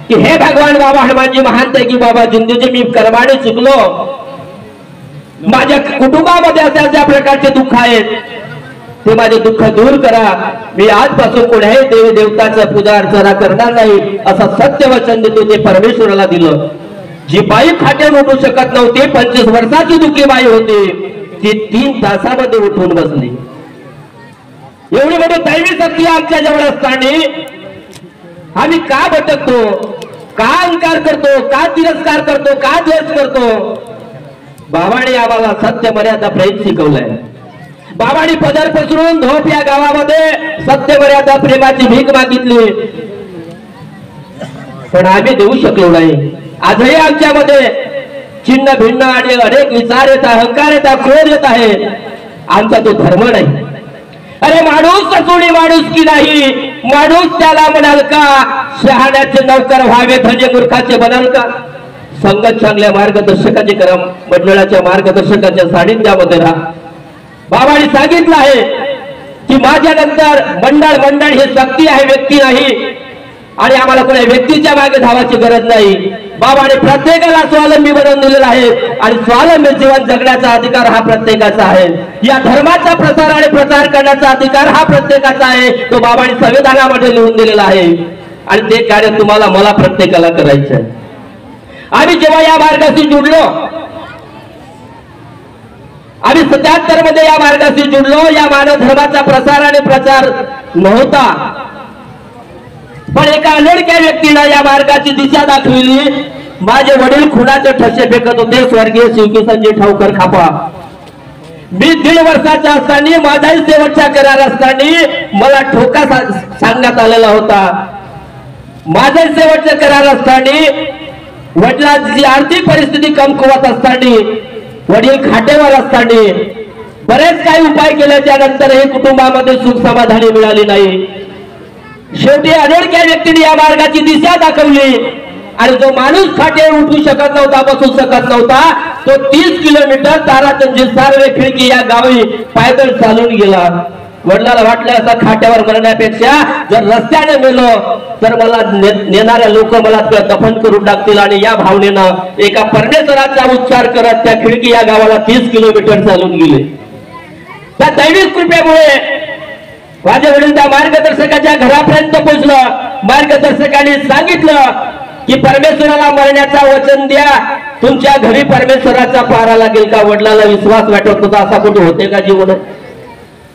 की हे भगवान बाबा हनुमानजी महानते की बाबा जिंदगी मी कर्माने चुकलो, माझ्या कुटुंबामध्ये अशा प्रकारचे दुःख आहेत, ते माझे दुःख दूर करा. मी आजपासून कोणाही देवी देवताचं पूजा अर्चना करणार नाही असं सत्य वचन देतो ते परमेश्वराला दिलं. जी बाई खाट्यावर उठू शकत नव्हती, 25 वर्षाची दुःखी बाई होती, ती 3 तासामध्ये उठून बसली. एवढी मोठी दैवी शक्ती आमच्या जवळ असताना आम्ही का भटकतो, का अहंकार करतो, का तिरस्कार करतो, का द्वेष करतो? बाबाने आम्हाला सत्य मर्यादा प्रेम शिकवलंय. बाबांनी पदर पसरून धोप या गावामध्ये सत्य मर्यादा प्रेमाची भीक मागितली, पण आम्ही देऊ शकलो नाही. आजही आमच्यामध्ये चिन्ह भिन्न आणि अनेक विचार येत, अहंकार येत, क्रोध येत आहे. आमचा तो धर्म नाही. अरे माणूस सोडी माणूस की नाही, माणूस त्याला म्हणाल का? शहाण्याचे नौकर व्हावे धन्य मूर्खाचे बनाल का? संगत चांगल्या मार्गदर्शकाचे करा, मंडळाच्या मार्गदर्शकाच्या सानिध्यामध्ये राहा. बाबांनी सांगितलं आहे की माझ्या नंतर मंडळ हे शक्ती आहे, व्यक्ती नाही. आणि आम्हाला कोणत्या व्यक्तीच्या मागे धावायची गरज नाही. बाबाने प्रत्येकाला स्वावलंबी बनवून दिलेला आहे आणि स्वावलंबी जीवन जगण्याचा अधिकार हा प्रत्येकाचा आहे. या धर्माचा प्रसार आणि प्रचार करण्याचा अधिकार हा प्रत्येकाचा आहे. तो बाबाने संविधानामध्ये लिहून दिलेला आहे आणि ते कार्य तुम्हाला मला प्रत्येकाला करायचं आहे. आम्ही जेव्हा या मार्गाशी जुडलो, आम्ही 77 मध्ये या मार्गाशी जुडलो. या मानव धर्माचा प्रसार आणि प्रचार नव्हता, पण एका अनोळख्या व्यक्तीनं या मार्गाची दिशा दाखविली. माझे वडील खुनाचे ठसे फेकत होते, स्वर्गीय शिवकी संजय ठावकर खापा. मी 1.5 वर्षाचा असताना, माझाही शेवटचा करार असताना मला ठोका सांगण्यात आलेला होता. माझा शेवटचा करार असताना, वडिलांची आर्थिक परिस्थिती कमकुवत असताना, वडील खाटेवर असताना बरेच काही उपाय केले, त्यानंतरही कुटुंबामध्ये सुख समाधानी मिळाली नाही. शेवटी अनोळख्या व्यक्तीने या मार्गाची दिशा दाखवली आणि जो माणूस खाटेवर उठू शकत नव्हता, बसू शकत नव्हता, तो 30 किलोमीटर ताराचंदी सार्वे खिडकी या गावी पायदळ चालून गेला. वडिलांना वाटलं असं खाट्यावर मरण्यापेक्षा जर रस्त्याने गेलो तर मला नेणाऱ्या लोक मला दफन करून टाकतील, आणि या भावनेनं एका परमेश्वराचा उच्चार करत त्या खिडकी या गावाला 30 किलोमीटर चालून गेले. त्या दैविक कृपेमुळे माझे वडील त्या मार्गदर्शकाच्या घरापर्यंत पोहोचलं. मार्गदर्शकाने सांगितलं की परमेश्वराला मरण्याचा वचन द्या, तुमच्या घरी परमेश्वराचा पारा लागेल का? वडिलांना विश्वास वाटत होता, असा कुठे होते का जीवन?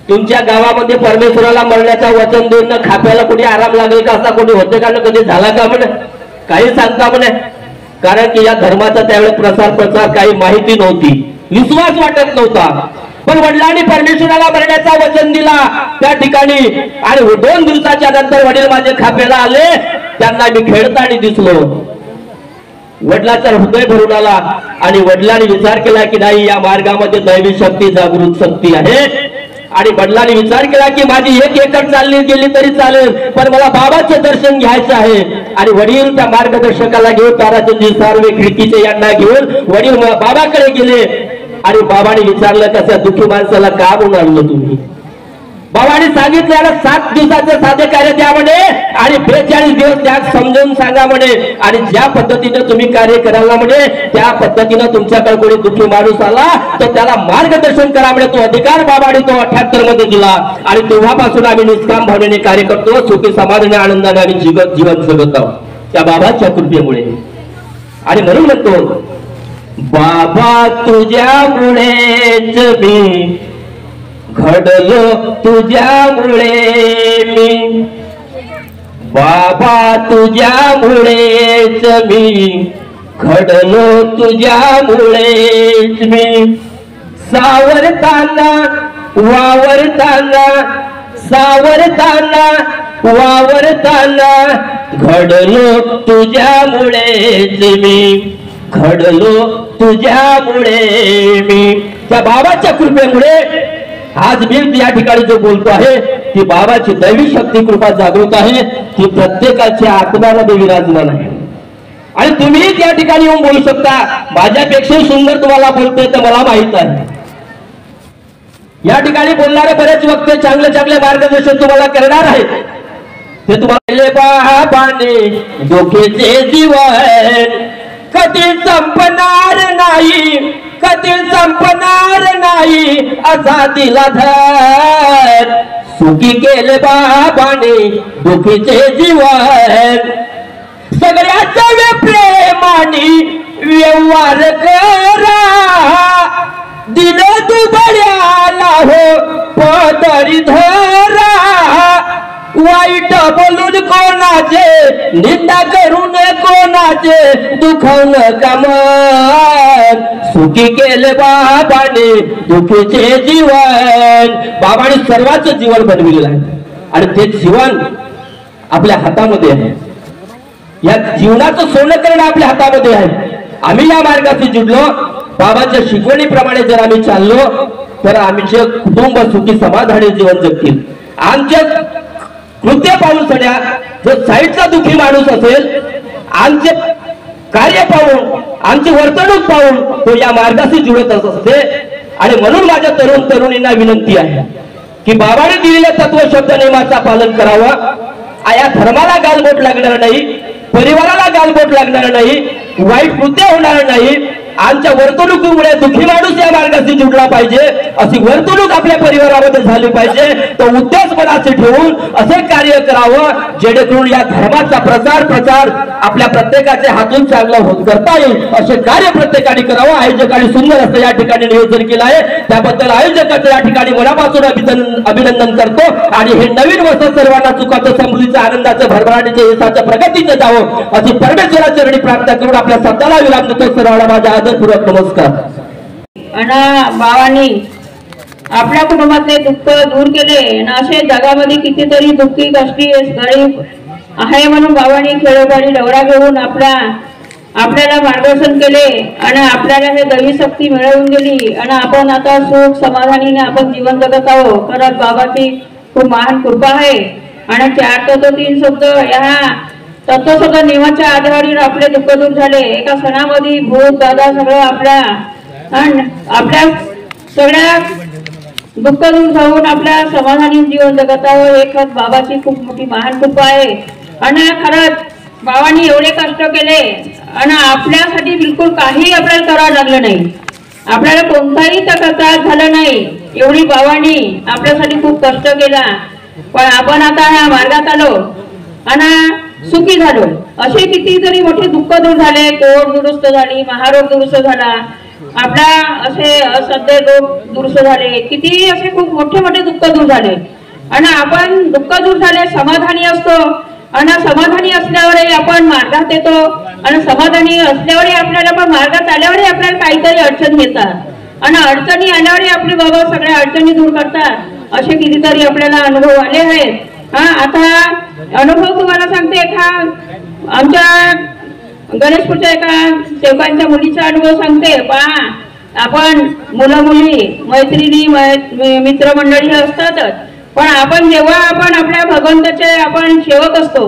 तुमच्या गावामध्ये परमेश्वराला मरण्याचा वचन देऊन खाप्याला कुठे आराम लागेल का? असा कुठे होते का? कधी झाला का म्हणे? काही सांगता म्हणे. कारण की या धर्माचा त्यावेळेस प्रसार काही माहिती नव्हती, विश्वास वाटत नव्हता. पण वडिलांनी परमेश्वराला मरण्याचा वचन दिला त्या ठिकाणी, आणि 2 दिवसाच्या नंतर वडील माझे खाप्याला आले. त्यांना मी खेळताना दिसलो. वडिलांचा हृदय भरून आला आणि वडिलांनी विचार केला की नाही, या मार्गामध्ये दैवी शक्ती, जागृत शक्ती आहे. आणि वडिलांनी विचार केला की माझी 1 एकर चालली गेली तरी चालेल, पण मला बाबाचे दर्शन घ्यायचं आहे. आणि वडील त्या मार्गदर्शकाला घेऊन, ताराचंदी सार्वे खिडकीचे यांना घेऊन वडील बाबाकडे गेले. आणि बाबाने विचारलं, कशा दुःखी माणसाला का म्हणून आणलं तुम्ही? बाबाने सांगितलं, याला 7 दिवसाचं साधे कार्य द्या म्हणे आणि 42 दिवस त्याग समजून सांगा म्हणे, आणि ज्या पद्धतीने तुम्ही कार्य करायला म्हणे त्या पद्धतीनं तुमच्याकडे कोणी दुःखी माणूस आला तर त्याला मार्गदर्शन करा म्हणे. तो अधिकार बाबाने तो 78 मध्ये दिला. आणि तेव्हापासून आम्ही निष्काम भावनेने कार्य करतो, सुखी समाधाने आनंदाने आम्ही जीवन जगत आहोत त्या बाबाच्या कृपेमुळे. आणि म्हणून म्हणतो, बाबा तुझ्यामुळेच मी घडलो, तुझ्यामुळे मी, बाबा तुझ्यामुळेच मी घडलो, तुझ्यामुळेच मी. सावरताना वावरताना, सावरताना वावरताना घडलो, तुझ्यामुळेच मी घडलो, तुझ्यामुळे मी. त्या बाबाच्या कृपेमुळे आज मी या ठिकाणी जो बोलतो आहे ती बाबाची दैवी शक्ती कृपा जागृत आहे, ती प्रत्येकाच्या आत्म्यामध्ये विराजमान आहे. आणि तुम्ही त्या ठिकाणी येऊन बोलू शकता. माझ्यापेक्षा सुंदर तुम्हाला बोलतोय तर मला माहित आहे. या ठिकाणी बोलणारे बरेच वक्ते चांगले चांगले मार्गदर्शन तुम्हाला करणार आहेत. ते तुम्हाला बाबाने डोकेचे जीवन कधी संपणार नाही, कधी संपणार नाही असा दिला धर. सुखी केले बाबाने दुखीचे जीवन, सगळ्याच्या प्रेमाने व्यवहार करा. दिन दुबळ्याला हो पदरी धरा. वाईट बोलून कोणाचे, निंदा करून कोणाचे दुखवलं कामन. सुखी केले बाबाने दुखीचे जीवन. बाबाने सर्वांचं जीवन बनविलेलं आहे आणि ते जीवन आपल्या हातामध्ये आहे. या जीवनाचं सोनं करणं आपल्या हातामध्ये आहे. आम्ही या मार्गाशी जुडलो, बाबांच्या शिकवणीप्रमाणे जर आम्ही चाललो तर आमचे कुटुंब सुखी समाधानी जीवन जगतील. आमचे कृत्य पाहून सगळ्या जो साईडचा दुखी माणूस असेल, आमचे कार्य पाहून, आमची वर्तणूक पाहून तो या मार्गाशी जुळत असते. आणि म्हणून माझ्या तरुण तरुणींना विनंती आहे की बाबाने दिलेल्या तत्व शब्द नियमाचा पालन करावं. या धर्माला गालबोट लागणार नाही, परिवाराला गालबोट लागणार नाही, वाईट कृत्य होणार नाही. आमच्या वर्तणुकीमुळे दुखी माणूस या मार्गाशी जुडला पाहिजे, अशी वर्तणूक आपल्या परिवारामध्ये झाली पाहिजे. तो उद्देश मनाचे ठेवून असे कार्य करावं जेणेकरून या धर्माचा प्रचार आपल्या प्रत्येकाचे हातून चांगला होत करता येईल. असे कार्य प्रत्येकाने करावं. आयोजकांनी सुंदर असं या ठिकाणी नियोजन केलं आहे, त्याबद्दल आयोजकांचं या ठिकाणी मनापासून अभिनंदन करतो. आणि हे नवीन वर्ष सर्वांना सुखाचं, समृद्धीचं, आनंदाचं, भरभराटीचं, यशाचं, प्रगतीचं जावं अशी परमेश्वराच्या चरणी प्रार्थना करून आपल्या शब्दाला विराम देतो. सर्वांना माझ्या आदरपूर्वक नमस्कार. आणि बाबांनी आपल्या कुटुंबातले दुःख दूर केले आणि असे जगामध्ये कितीतरी दुःखी कष्टी गरीब आहे म्हणून बाबांनी खेळोपाडी दौरा घेऊन आपल्याला मार्गदर्शन केले आणि आपल्याला हे दैवी शक्ती मिळवून दिली. आणि आपण आता सुख समाधानीने आपण जीवन जगत आहोत. खरंच बाबाची खूप महान कृपा आहे. आणि 4 तत्व 3 शब्द या तत्वशब्द नियमाच्या आधारावर आपले दुःख दूर झाले. एका सणामध्ये भूत दादा सगळं आपल्या सगळ्या दुःख दूर जाऊन आपल्या समाधानी जीवन जगत आहोत. हे खरंच बाबाची खूप मोठी महान कृपा आहे. आणि खरंच बाबांनी एवढे कष्ट केले आणि आपल्यासाठी बिलकुल काही आपल्याला करावं लागलं नाही. आपल्याला कोणताही त्रास झाला नाही. एवढी बाबांनी आपल्यासाठी खूप कष्ट केला. पण आपण आता ह्या मार्गात आलो आणि सुखी झालो. असे कितीतरी मोठे दुःख दूर झाले. कोविड दुरुस्त झाली, महारोग दुरुस्त झाला, आपला असे असध्य रोग दुरुस्त झाले, किती असे खूप मोठे मोठे दुःख दूर झाले. आणि आपण दुःख दूर झाले समाधानी असतो. आणि समाधानी असल्यावरही आपण मार्गात येतो. आणि समाधानी असल्यावरही आपल्याला पण मार्गात आल्यावरही आपल्याला काहीतरी अडचणी येतात. आणि अडचणी आल्यावरही आपले बाबा सगळ्या अडचणी दूर करतात. असे कितीतरी आपल्याला अनुभव आले आहेत. आता अनुभव तुम्हाला सांगते. आमच्या गणेशपूरच्या एका सेवकांच्या मुलीचा अनुभव सांगते. पहा, आपण मुलं मुली मैत्रिणी मित्रमंडळी असतातच, पण आपण जेव्हा आपण आपल्या भगवंताचे आपण सेवक असतो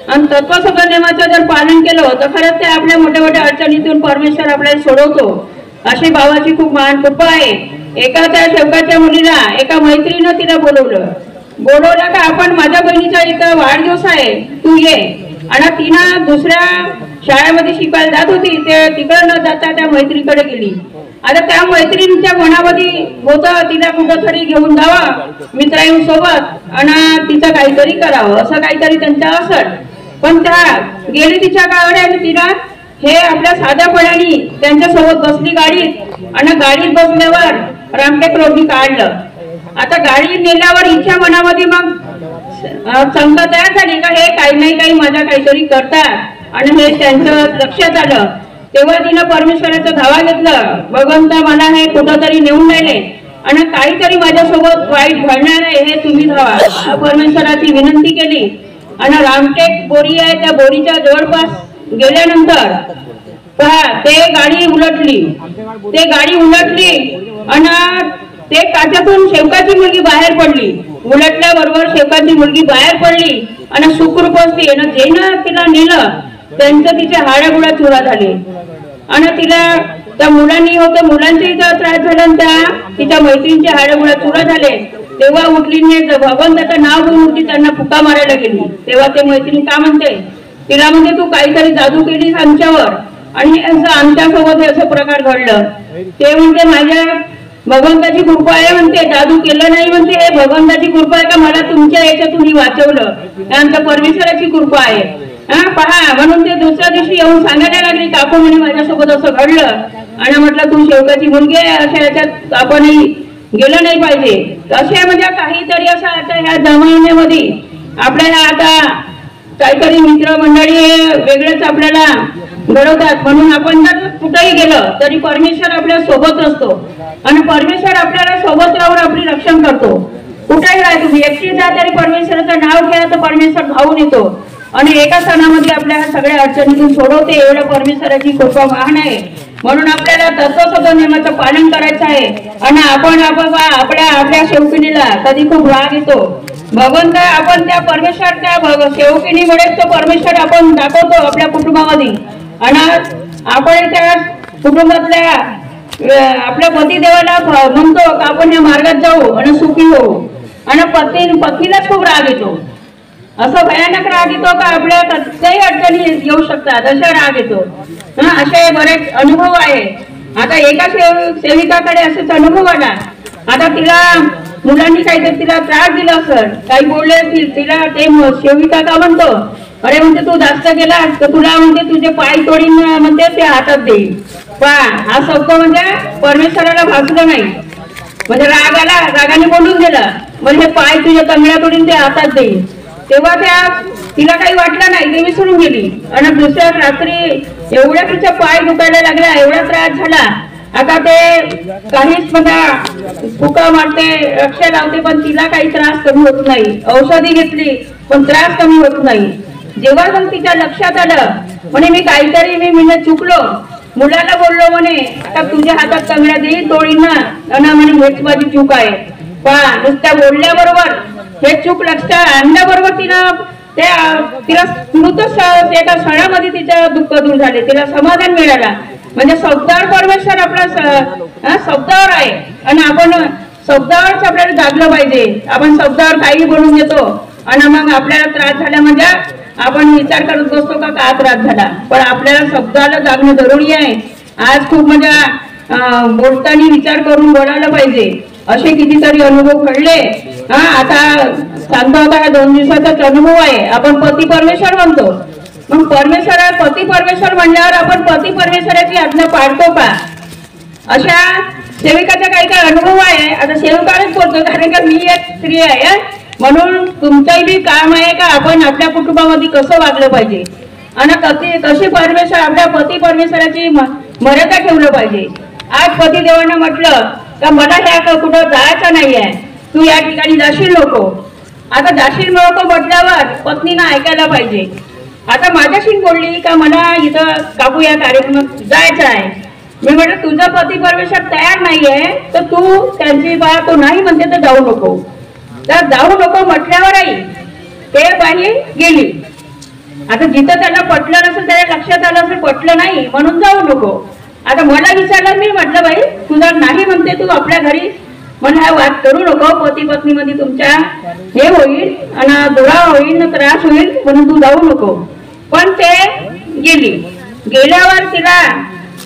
आणि तत्वशब्द नियमाचं जर पालन केलं तर खरंच ते आपल्या मोठ्या मोठ्या अडचणीतून परमेश्वर आपल्याला सोडवतो. अशी बाबाची खूप महान कृपा आहे. एका त्या सेवकाच्या मुलीला एका मैत्रीनं तिला बोलवलं का आपण माझ्या बहिणीचा इथं वाढदिवस आहे, तू ये. आणि तिनं दुसऱ्या शाळेमध्ये शिकायला जात होती, ते तिकडे न जाता त्या मैत्रीकडे गेली. आता त्या मैत्रिणीच्या मनामध्ये होतं तिला कुठंतरी घेऊन जावं मित्रांसोबत आणि तिचं काहीतरी करावं, असं काहीतरी त्यांच्या असत. पण त्या गेली तिच्या गावाला आणि तिला हे आपल्या साध्यापणाने त्यांच्यासोबत बसली गाडीत. आणि गाडीत बसल्यावर रामटेक रोडनी काढलं. आता गाडी नेल्यावर इच्छा मनामध्ये मग शंका तयार झाली का हे काही नाही काही माझ्या काहीतरी करतात आणि हे त्यांचं लक्षात आलं. तेव्हा तिनं परमेश्वराचं धावा घेतलं, भगवंता मला हे कुठंतरी नेऊन राहिले आणि काहीतरी माझ्यासोबत वाईट घडणार आहे, हे तुम्ही धावा. परमेश्वराची विनंती केली आणि रामटेक बोरी आहे त्या बोरीच्या जवळपास गेल्यानंतर पहा ते गाडी उलटली आणि ते काच्यातून शेवकाची मुलगी बाहेर पडली. उलटल्याबरोबर शेवकाची मुलगी बाहेर पडली आणि सुखरूप असती. आणि जेनं तिला नेलं त्यांचं तिच्या हाडागुडा चुरा झाले. आणि तिला त्या मुलांनी होतं मुलांचे इथं त्रास झाला आणि त्या तिच्या मैत्रिणीचे हाडागुडा चुरा झाले. तेव्हा उठलीने भगवंताचं नाव घेऊन उठली, त्यांना फुका मारायला गेली. तेव्हा ते मैत्रिणी का म्हणते तिला म्हणते तू काहीतरी जादू केलीस आमच्यावर आणि असं आमच्यासोबत असं प्रकार घडलं. ते म्हणते माझ्या भगवंताची कृपा आहे म्हणते, जादू केलं नाही म्हणते, हे भगवंताची कृपा आहे का मला तुमच्या याच्यातून वाचवलं, आमच्या परमेश्वराची कृपा आहे. पहा म्हणून ते दुसऱ्या दिवशी येऊन सांगायला लागली, काकू म्हणे माझ्यासोबत असं घडलं. आणि म्हटलं तू शेवकाची मुलगी आहे, अशा याच्यात आपणही गेलं नाही पाहिजे. असे म्हणजे काहीतरी असं आता ह्या जमान्यामध्ये आपल्याला आता काहीतरी मित्र मंडळी वेगळंच आपल्याला घडवतात. म्हणून आपण जर कुठेही गेलं तरी परमेश्वर आपल्या सोबत असतो आणि परमेश्वर आपल्याला सोबत राहून आपली रक्षण करतो. कुठेही राहा तुम्ही, एकटी जा तरी परमेश्वराचं नाव घ्या तर परमेश्वर धावून येतो आणि एका सणामध्ये आपल्या सगळ्या अडचणीतून सोडवते. एवढं परमेश्वराची कृपा महान आहे. म्हणून आपल्याला तत्वसुद्धा नियमाचं पालन करायचं आहे. आणि आपण आपल्या शेवकिणीला कधी खूप राग येतो, भगवंत आपण त्या परमेश्वर त्या शेवकिणीमुळेच तो परमेश्वर आपण दाखवतो आपल्या कुटुंबामध्ये. आणि आपण त्या कुटुंबातल्या आपल्या पतिदेवाला म्हणतो का आपण या मार्गात जाऊ आणि सुखी होऊ. आणि पत्नीलाच खूप राग येतो, असं भयानक राग येतो का आपल्या काही अडचणी येऊ शकतात, असा राग येतो. असे बरेच अनुभव आहे. आता एका सेविकाकडे असेच अनुभव आला. आता तिला मुलांनी काहीतरी तिला त्रास दिला असेल, काही बोलले तिला ते सेविका का म्हणतो, अरे म्हणते तू जास्त केला तर तुला म्हणते तुझे पाय तोडीन म्हणते ते हातात देईल. हा शब्द म्हणजे परमेश्वराला भासलं नाही, म्हणजे रागाने बोलून गेला, म्हणजे पाय तुझ्या तंगड्या तोडीन ते हातात देईल. तेव्हा तिला काही वाटलं नाही, ते विसरून गेली. आणि दुसऱ्या रात्री एवढ्या तिच्या पाय दुखायला लागला, एवढा त्रास झाला. आता ते काहीच म्हणजे फुका मारते, रक्षा लावते, पण तिला काही त्रास कमी होत नाही. औषधी घेतली पण त्रास कमी होत नाही. जेव्हा मग तिच्या लक्षात आलं म्हणे मी काहीतरी मी चुकलो, मुलाला बोललो म्हणे आता तुझ्या हातात तंगड्या देईल तोडीन ना, म्हणे हेच माझी चूक आहे. पण नुसत्या बोलल्याबरोबर हे चूक लक्षात आणल्याबरोबर तिला एका क्षणामध्ये तिचं दुःख दूर झाले, तिला समाधान मिळाला. म्हणजे शब्दावर परमेश्वर आपला शब्दावर आहे आणि आपण शब्दावरच आपल्याला जागलं पाहिजे. आपण शब्दावर काही बोलून देतो आणि मग आपल्याला त्रास झाला म्हणजे आपण विचार करत बसतो का त्रास झाला, पण आपल्याला शब्दाला जागणं जरुरी आहे. आज खूप म्हणजे बोलताना विचार करून बोलायला पाहिजे. असे कितीतरी अनुभव घडले. आता सांगतो, आता हा 2 दिवसाचाच अनुभव आहे. आपण पती परमेश्वर म्हणतो, मग पती परमेश्वर म्हणल्यावर आपण पती परमेश्वराची आज्ञा पाळतो का? अशा सेविकाचा काही काही अनुभव आहे. आता सेविकानेच बोलतो कारण का मी एक स्त्री आहे, म्हणून तुमचंही काम आहे का आपण आपल्या कुटुंबामध्ये कसं वागलं पाहिजे आणि कशी परमेश्वर आपल्या पती परमेश्वराची मर्यादा ठेवलं पाहिजे. आज पती देवानं म्हटलं का मला ह्या कुठं जायचं नाहीये, तू या ठिकाणी जाशील नको. आता जाशील नको म्हटल्यावर पत्नीनं ऐकायला पाहिजे. आता माझ्याशी बोलली का मला इथं काकू या कार्यक्रमात जायचं आहे. मी म्हटलं तुझा पती परमेश्वर तयार नाहीये तर तू त्यांची तो नाही म्हणते तर जाऊ नको. तर जाऊ नको म्हटल्यावरही ते बाई गेली. आता जिथं त्याला पटलं नसेल त्याच्या लक्षात आलं असेल पटलं नाही म्हणून जाऊ नको. आता मला विचारलं, मी म्हटलं बाई तुला नाही म्हणते तू आपल्या घरी मला हा वाद करू नको, पती पत्नी मध्ये तुमच्या हे होईल आणि दुरावा होईल ना त्रास होईल म्हणून तू जाऊ नको. पण ते गेली. गेल्यावर तिला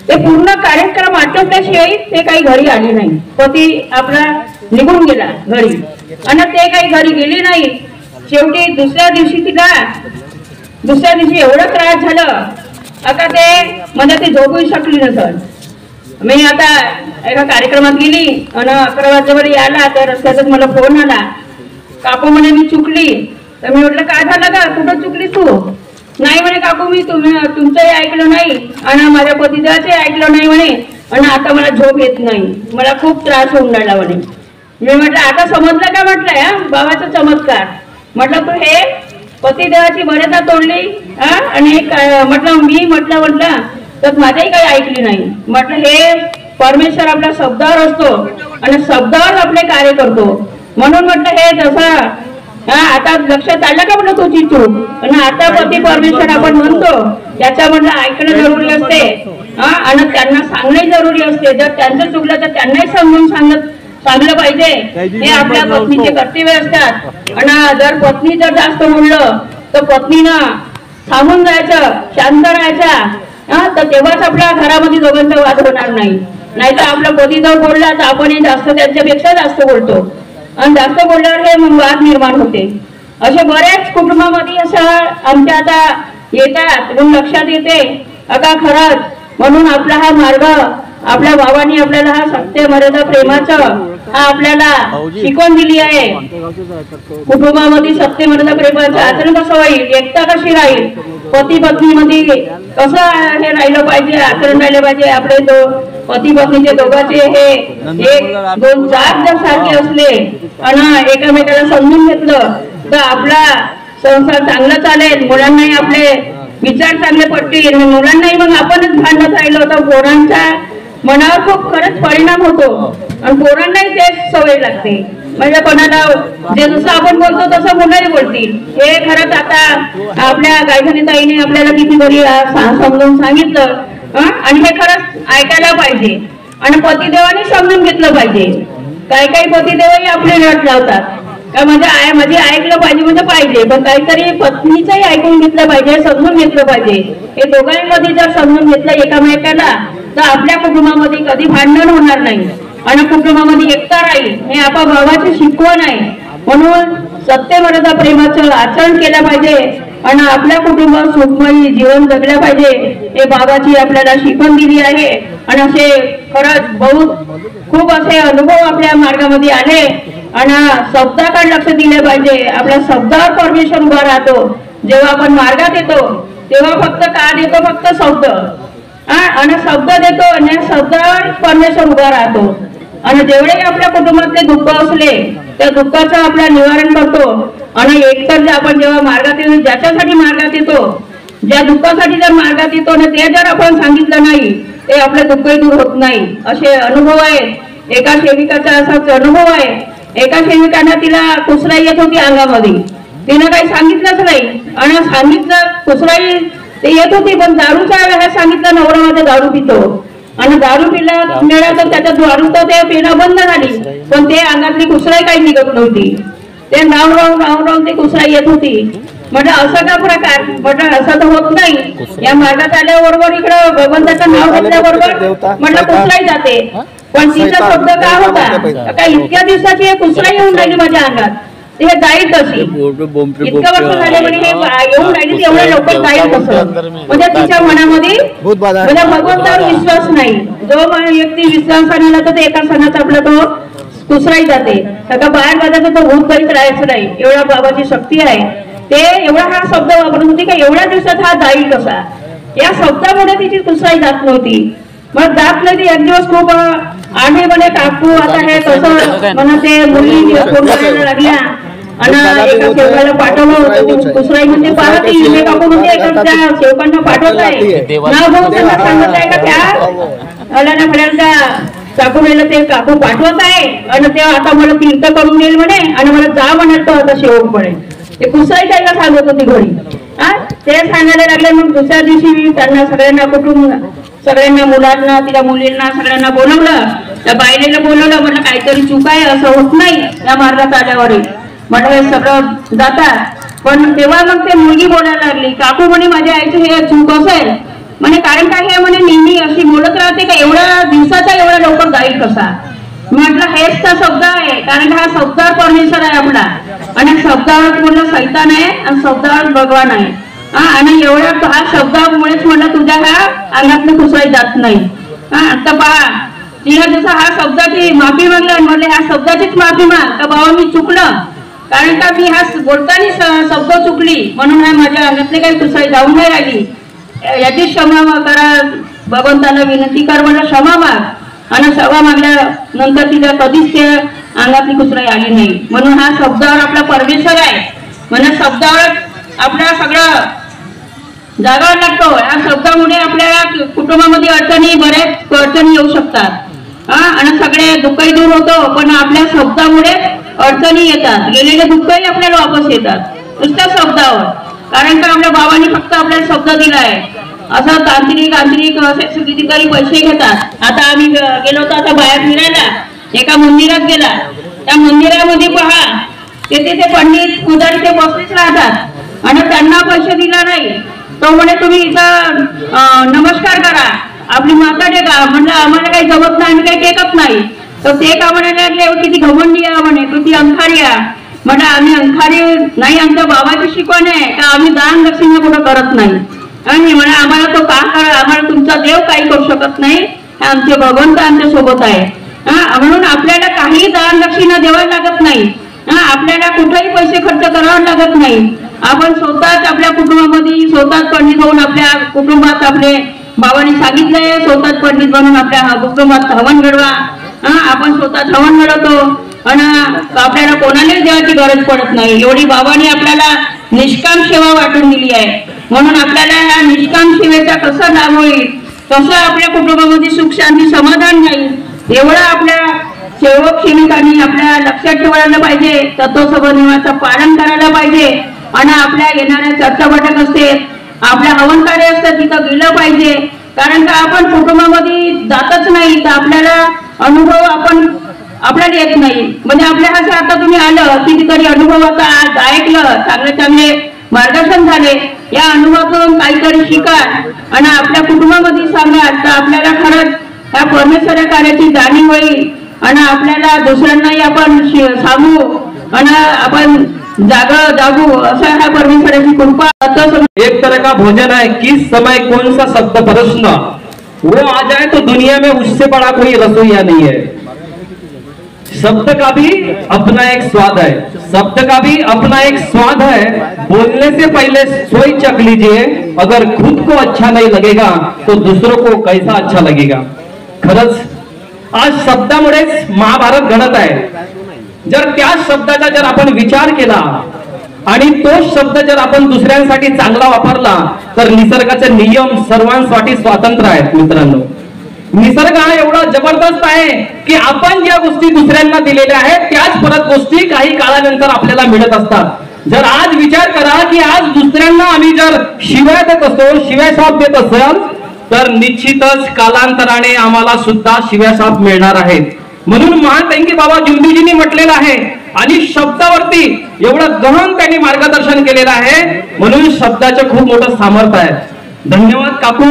ते पूर्ण कार्यक्रम आटोपल्याशिवाय ते काही घरी आली नाही. पती आपला निघून गेला घरी आणि ते काही घरी गेली नाही. शेवटी दुसऱ्या दिवशी एवढं त्रास झालं आता ते म्हणजे ते झोपू शकली नसल. मी आता एका कार्यक्रमात गेली आणि 11 वाजेवर यायला त्या रस्त्यातच मला फोन आला, काकू म्हणे मी चुकली. तर मी म्हटलं काय झालं का, कुठं चुकली तू? नाही म्हणे काकू मी तुमचंही ऐकलं नाही आणि माझ्या पतिदेवाचंही ऐकलं नाही म्हणे आणि आता मला झोप येत नाही, मला खूप त्रास होऊन राहिला म्हणे. मी म्हटलं आता समजलं का म्हटलं बाबाचा चमत्कार. म्हटलं तू हे पतिदेवाची मर्यादा तोडली आणि म्हटलं मी म्हटलं तर माझ्याही काही ऐकली नाही. म्हटलं हे परमेश्वर आपल्या शब्दावर असतो आणि शब्दावर आपले कार्य करतो. म्हणून म्हटलं हे तसं आता लक्षात आलं का म्हटलं तुझी चूक आणि आता पती परमेश्वर आपण म्हणतो त्याच्या म्हटलं ऐकणं जरुरी असते आणि त्यांना सांगणंही जरुरी असते. जर त्यांचं चुकलं तर त्यांनाही समजून सांगलं पाहिजे. हे आपल्या पत्नीचे कर्तव्य असतात. आणि जर पत्नी जर जास्त बोललं तर पत्नीनं थांबून जायचं, शांत राहायचं तर तेव्हाच आपल्या घरामध्ये दोघांचा वाद होणार नाही. नाहीतर आपला पती जर बोलला तर आपण जास्त त्यांच्यापेक्षा जास्त बोलतो आणि जास्त बोलल्यावर हे मग वाद निर्माण होते. असे बऱ्याच कुटुंबामध्ये असं आमच्या आता येतात म्हणून लक्षात येते अका खरंच. म्हणून आपला हा मार्ग आपल्या बाबांनी आपल्याला हा सत्य मर्यादा प्रेमाचं हा आपल्याला शिकवण दिली आहे. कुटुंबामध्ये सत्य मर्यादा प्रेमाचं आचरण कसं होईल, एकता कशी राहील, पती पत्नीमध्ये कसं हे राहिलं पाहिजे, आचरण राहिलं पाहिजे. आपले पती पत्नीचे दोघांचे हे एक दोन जात जर सारखे असले आणि एकमेकाला समजून घेतलं तर आपला संसार चांगला चालेल. मुलांनाही आपले विचार चांगले पडतील. मुलांनाही मग आपणच भांडत राहिलो तर पोरांच्या मनावर खूप खरंच परिणाम होतो आणि पोरांनाही तेच सवय लागते. म्हणजे कोणाला जे जसं आपण बोलतो तसं मुलंही बोलतील. हे खरंच आता आपल्या गायधनी ताईने आपल्याला किती बरी समजून सांगितलं आणि हे खरंच ऐकायला पाहिजे आणि पतिदेवाने समजून घेतलं पाहिजे. काही पतिदेवही आपले रट लावतात का म्हणजे ऐकलं पाहिजे म्हणजे पाहिजे, पण काहीतरी पत्नीचंही ऐकून घेतलं पाहिजे, समजून घेतलं पाहिजे. हे दोघांमध्ये जर समजून घेतलं एकामेकाला तर आपल्या कुटुंबामध्ये कधी भांडण होणार नाही आणि कुटुंबामध्ये एकता राहील. हे आपल्या भावाची शिकवण आहे. म्हणून सत्य मर्यादा प्रेमाचं आचरण केलं पाहिजे आणि आपल्या कुटुंबात सुखमयी जीवन जगलं पाहिजे. हे बाबाची आपल्याला शिकवण दिली आहे आणि असे खरंच खूप असे अनुभव आपल्या मार्गामध्ये आले आणि शब्दाकडे लक्ष दिले पाहिजे. आपल्या शब्दावर परमेश्वर उभा राहतो. जेव्हा आपण मार्गात येतो तेव्हा फक्त कान येतो, फक्त शब्द आणि शब्द देतो आणि शब्दावर परमेश्वर उभा राहतो. आणि जेवढे आपल्या कुटुंबातले दुःख असले त्या दुःखाचं आपलं निवारण करतो. आणि एकतर आपण जेव्हा मार्गात येतो, ज्याच्यासाठी मार्गात येतो, ज्या दुःखासाठी जर मार्गात येतो ना ते जर आपण सांगितलं नाही ते आपले दुःखही दूर होत नाही. असे अनुभव आहेत. एका सेविकाचा असाच अनुभव आहे. एका सेविकांना तिला कुसराई येत होती अंगामध्ये, तिनं काही सांगितलंच नाही आणि सांगितलं कुसराई ते येत होती पण दारूच्या वेळेला सांगितलं नवरा माझा दारू पितो आणि दारू पिला मिळालं त्याच्या दारू तर ते पिणं बंद झाली पण ते अंगातली कुसराई काही निघत नव्हती. ते राहून ते कुसराई येत होती. म्हटलं असं का प्रकार, म्हटलं असं तर होत नाही. या मार्गात आल्याबरोबर इकडं भगवंताचं नाव घेतल्याबरोबर म्हटलं कुसराई जाते. पण तिचा शब्द का होता का इतक्या दिवसाची कुसराई येऊन राहिली माझ्या अंगात, हे जाईल कशी, इतकं वर्ष झाले म्हणजे हे येऊन राहिली एवढ्या लवकर जाईल कसं. म्हणजे तिच्या मनामध्ये म्हणजे भगवंतावर विश्वास नाही. जो व्यक्ती विश्वासाने तर ते एका सणाचा आपला तो कुसराई जाते. का बाहेर जायचं तो भूत करीत राहायचं नाही. एवढा बाबाची शक्ती आहे. ते एवढा हा शब्द वापरत होती का एवढ्या दिवसात हा जाईल कसा. या शब्दामुळे तिची कुसराई जात नव्हती. मग जात नाही. एक दिवस खूप आम्ही म्हणे काकू आता हे कसं म्हणा ते मुली फोन करायला लागल्या आणि एका सेवकाला पाठवलं कुसराई म्हणजे पाहते हे काकू म्हणजे एका त्या सेवकांना पाठवत आहे नाव घेऊन त्यांना सांगत आहे का त्या अलाना फळ्यांचा काकू राहिलं ते काकू पाठवत आहे आणि ते आता मला तीर्थ करून देईल म्हणे आणि मला जा म्हणत तो आता सेवक म्हणे. ते कुसराई त्याला सांगत होती घरी. ते सांगायला लागले. मग दुसऱ्या दिवशी त्यांना सगळ्यांना कुटुंब सगळ्यांना मुलांना तिला मुलींना सगळ्यांना बोलवलं. त्या बायलेला बोलवलं. म्हटलं काहीतरी चूक आहे असं होत नाही या मार्गात आल्यावर. म्हटलं हे सगळं जातात. पण तेव्हा मग ते मुलगी बोलायला लागली काकू म्हणे माझ्या आईचं हे चूक असेल म्हणे कारण काय हे म्हणे नेहमी अशी बोलत राहते का एवढ्या दिवसाचा एवढा लवकर जाईल कसा. म्हटलं हेच तर शब्द आहे कारण हा शब्दावर परमेश्वर आहे आपला आणि शब्दावर म्हणलं सैतान आहे आणि शब्दावर भगवान आहे. आणि एवढ्या हा शब्दामुळेच म्हणलं तुझ्या ह्या अंगातली कुसराई जात नाही. आता पहा तिला जसं हा शब्दाची माफी मागला म्हणले ह्या शब्दाचीच माफी माग का बाबा मी चुकलं कारण का मी हा बोलताना शब्द चुकली म्हणून हा माझ्या अंगातली काही कुसराई जाऊन नाही राहिली. याची क्षमा करा भगवंताला विनंती कर म्हणलं क्षमा माग आणि क्षमा मागल्यानंतर तिला कधीच त्या अंगातली कुसराई आली नाही. म्हणून हा शब्दावर आपला परमेश्वर आहे. म्हणून शब्दावर आपल्या सगळं जागावर लागतो. या शब्दामुळे आपल्या कुटुंबामध्ये बऱ्याच अडचणी येऊ शकतात आणि सगळे दुःखही दूर होतो. पण आपल्या शब्दामुळे अडचणी येतात. गेलेले दुःखही आपल्याला वापस येतात नुसत्या शब्दावर. कारण का आपल्या बाबांनी फक्त आपल्याला शब्द दिला आहे. असं तांत्रिक असे कितीतरी पैसे घेतात. आता आम्ही गेलो होतो आता बाहेर फिरायला एका मंदिरात गेला. त्या मंदिरामध्ये पहा तेथे ते पंडित पुजारी ते बसलेच राहतात आणि त्यांना पैसे दिला नाही तो म्हणे तुम्ही इथं नमस्कार करा, आपली माता टेका. म्हणलं आम्हाला काही जमत नाही, आम्ही काही टेकत नाही. तर ते का म्हणायला लागले किती घमंडी आहे म्हणे, तू ती अंखारी आहे. म्हणजे आम्ही अंखारी नाही, आमच्या बाबाची शिकवण आहे का आम्ही दान दक्षिणा कुठं करत नाही. आणि म्हणा आम्हाला तो का करा, आम्हाला तुमचा देव काही करू शकत नाही, आमचे भगवंत आमच्या सोबत आहे. म्हणून आपल्याला काही दान दक्षिणा द्यावं लागत नाही. आपल्याला कुठेही पैसे खर्च करावे लागत नाही. आपण स्वतःच आपल्या कुटुंबामध्ये स्वतःच पंडित होऊन आपल्या कुटुंबात आपले बाबांनी सांगितलंय स्वतःच पंडित बनून आपल्या कुटुंबात हवन घडवा. आपण स्वतःच हवन घडवतो आणि आपल्याला कोणालाच देवाची गरज पडत नाही. एवढी बाबांनी आपल्याला निष्काम सेवा वाटून दिली आहे. म्हणून आपल्याला ह्या निष्काम सेवेचा कसा लाभ होईल, कसं आपल्या कुटुंबामध्ये सुख शांती समाधान नाही, एवढं आपल्या सेवक सेविकांनी आपल्या लक्षात ठेवायला पाहिजे. तत्वसभा नियमाचं पालन करायला पाहिजे. आणि आपल्या येणाऱ्या चर्चा बैठक असते, आपल्या हवन कार्य असतं, तिथं गेलं पाहिजे. कारण का आपण कुटुंबामध्ये जातच नाही तर आपल्याला अनुभव आपल्याला येत नाही. म्हणजे आपल्या असं आता तुम्ही आलं कितीतरी अनुभव आता ऐकलं, चांगले मार्गदर्शन झाले. या अनुभवातून काहीतरी शिका आणि आपल्या कुटुंबामध्ये सांगा, तर आपल्याला खरंच या परमेश्वर कार्याची जाणीव होईल आणि आपल्याला दुसऱ्यांनाही आपण सांगू आणि आपण जागू असा हा परमेश्वराची कृपा. एक तरह का भोजन है, किस समय कौन सा शब्द प्रश्न वो आ जाए तो दुनिया में उससे बड़ा कोई रसोईया नहीं है. शब्द का भी अपना एक स्वाद है, शब्द का भी अपना एक स्वाद है. बोलने से पहले सोच चख लीजिए, अगर खुद को अच्छा नहीं लगेगा तो दूसरों को कैसा अच्छा लगेगा. खरंच आज शब्दामुळेच महाभारत घडत आहे. जर त्या शब्दाचा जर आपण विचार केला आणि तोच शब्द जर आपण दुसऱ्यांसाठी चांगला वापरला तर निसर्गाचे नियम सर्वांसाठी स्वतंत्र आहेत. मित्रांनो, निसर्ग हा एवढा जबरदस्त आहे की आपण ज्या गोष्टी दुसऱ्यांना दिलेल्या आहेत त्याच परत गोष्टी काही काळानंतर आपल्याला मिळत असतात. जर आज विचार करा की आज दुसऱ्यांना आम्ही जर शिव्या देत असतो, शिव्या शाप देत असेल तर निश्चितच कालांतराने आम्हाला सुद्धा शिव्या शाप मिळणार आहेत. म्हणून महान बाबा जुंबीजींनी म्हटलेलं आहे आणि शब्दावरती एवढं गहन त्यांनी मार्गदर्शन केलेलं आहे. म्हणून शब्दाचं खूप मोठं सामर्थ्य आहे. धन्यवाद काकू.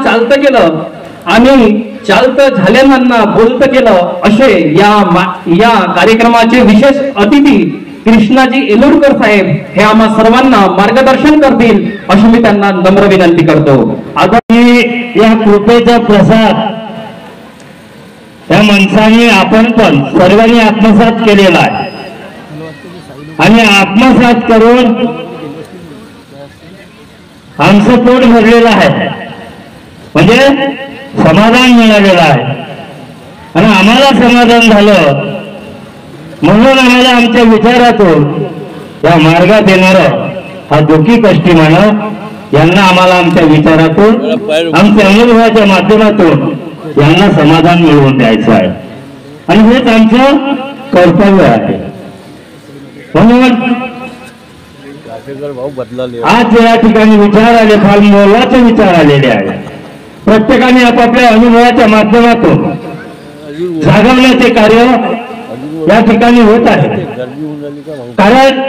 चालतं केलं आणि चालतं झालेल्यांना बोलतं केलं असे या कार्यक्रमाचे विशेष अतिथी कृष्णाजी एलुरकर साहेब हे आम्हा सर्वांना मार्गदर्शन करतील अशी मी त्यांना नम्र विनंती करतो. आता या कृपेचा प्रसाद या माणसाने आपण पण सर्वांनी आत्मसात केलेला आहे आणि आत्मसात करून आमचं पोट भरलेलं आहे. म्हणजे समाधान मिळालेलं आहे आणि आम्हाला समाधान झालं म्हणून आम्हाला आमच्या विचारातून या मार्गात येणारं हा दुःखी कष्टी मानव यांना आम्हाला आमच्या विचारातून आमच्या अनुभवाच्या माध्यमातून यांना समाधान मिळवून द्यायचं आहे आणि हेच आमचं कर्तव्य आहे. म्हणून आज या ठिकाणी विचार आले, फार मोलाचे विचार आलेले आहेत. प्रत्येकाने आपापल्या अनुभवाच्या माध्यमातून जागवण्याचे कार्य या ठिकाणी होत आहे. कारण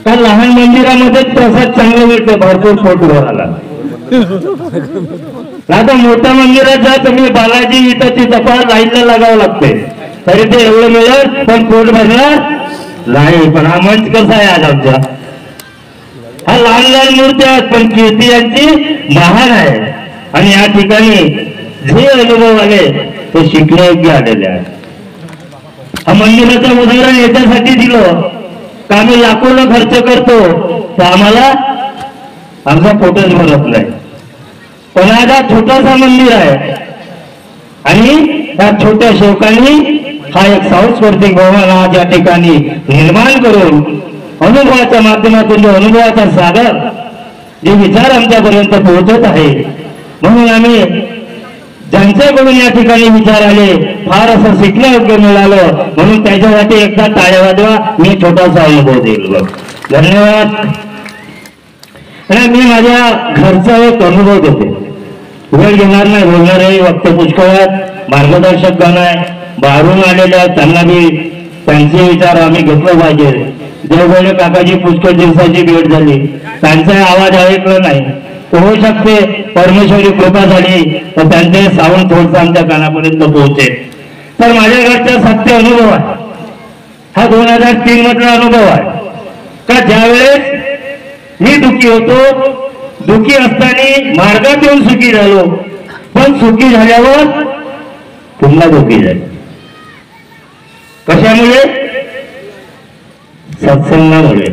त्या लहान मंदिरामध्ये प्रसाद चांगले मिळते, भरपूर पोट भराला. आता मोठ्या मंदिरात जा तुम्ही, बालाजी इथं तपास लाईनला लागावं लागते तरी ते एवढं मिळेल पण पोट भरणार नाही. पण हा मंच कसा आहे आज आमचा, हा लहान लहान मूर्त्या आहेत पण कीर्ती यांची महान आहे आणि या ठिकाणी जे अनुभव आले ते शिकण्यायोग्य आलेले आहे. हा मंदिराचं उदाहरण याच्यासाठी दिलं का आम्ही लाखोला खर्च करतो तर आम्हाला आमचा पोटच भरत नाही. पण आज हा छोटासा मंदिर आहे आणि त्या छोट्या सेवकांनी हा एक सांस्कृतिक भवन आज या ठिकाणी निर्माण करून अनुभवाच्या माध्यमातून जो अनुभवाचा सागर जे विचार आमच्यापर्यंत पोहोचत आहे. म्हणून आम्ही ज्यांच्याकडून या ठिकाणी विचार आले फार असं शिकण्यायोग्य मिळालं म्हणून त्याच्यासाठी एकदा टाळ्या वाजवा. मी छोटासा अनुभव देईल. धन्यवाद. मी माझ्या घरचा एक अनुभव देते. वेळ घेणार नाही, बोलणार आहे. वक्त पुष्कळ आहेत, मार्गदर्शक गण आहे, बाहेरून आलेले आहेत, त्यांना मी त्यांचे विचार आम्ही घेतले पाहिजे. देवगडे काकाजी पुष्कळ दिवसाची भेट झाली, त्यांचा आवाज ऐकला नाही. होऊ शकते परमेश्वरी कृपा झाली तर त्यांचे सावंत थोडस आमच्या कानापर्यंत पोहोचेल. तर माझ्या घरचा सत्य अनुभव आहे हा 2003 मधला अनुभव आहे का ज्यावेळेस मी दुःखी होतो, दुःखी असताना मार्गात येऊन सुखी झालो, पण सुखी झाल्यावर पुन्हा दुःखी झालो. कशामुळे? सत्संगामुळे,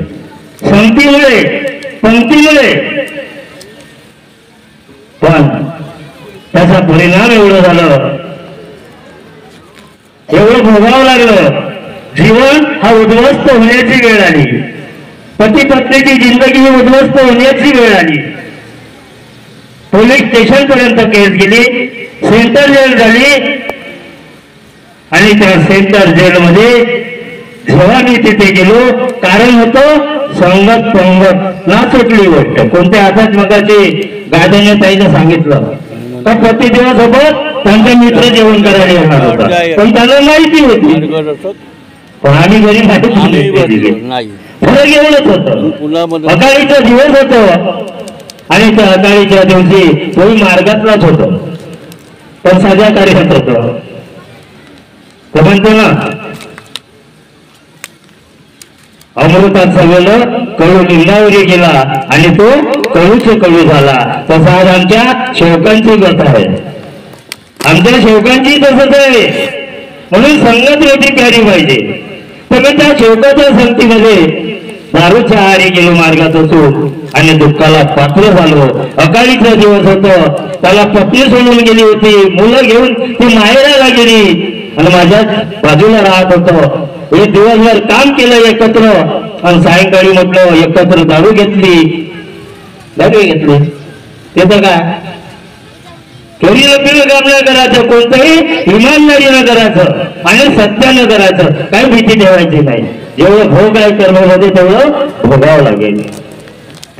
संगतीमुळे, पंक्तीमुळे. पण त्याचा परिणाम एवढं झालं, एवढं भोगावं लागलं. जीवन हा उद्ध्वस्त होण्याची वेळ आली, पती पत्नीची जिंदगी ही उद्ध्वस्त होण्याची वेळ आली. पोलीस स्टेशन पर्यंत केस गेली, सेंट्रल जेल झाली. आणि त्या सेंट्रल जेलमध्ये जेव्हा मी तिथे गेलो, कारण होतं संगत पंगत ना सुटली गोष्ट. कोणत्या हातात मगाची गाड्याने ताईने सांगितलं का प्रति दिवसोबत त्यांचा मित्र जेवण करायला येणार होता, पण त्याला माहिती होती. पण आम्ही घरी माहिती नाही. फरक एवढंच होतं, अकाळीचा दिवस होतो आणि त्या अकाळीच्या दिवशी तोही मार्गातलाच होतो, पण साध्या कार्यात होतो. तो म्हणतो ना अमृतात सगळं कडू लिंगावरी गेला आणि तो कडूचे कडू झाला. तसा आज आमच्या शेवकांची गत आहे, आमच्या शेवकांची तसंच आहे. म्हणून संगत वेटी प्यारी पाहिजे. तर मी त्या शेवकाच्या संगतीमध्ये दारूच्या आहारी गेलो मार्गात असो आणि दुःखाला पात्र झालो. अकाळीचा दिवस होतो, त्याला पत्नी सोडून गेली होती, मुलं घेऊन ती माहेराला गेली आणि माझ्या बाजूला राहत होतो. एक दिवसभर काम केलं एकत्र आणि सायंकाळी म्हटलं एकत्र दारू घेतली. येतं काय? चोरीला पिळं काम नाही करायचं, कोणतंही इमानदारीनं करायचं आणि सत्यानं करायचं, काही भीती ठेवायची नाही. जेवढं भोग आहे कर्मामध्ये तेवढं भोगावं लागेल.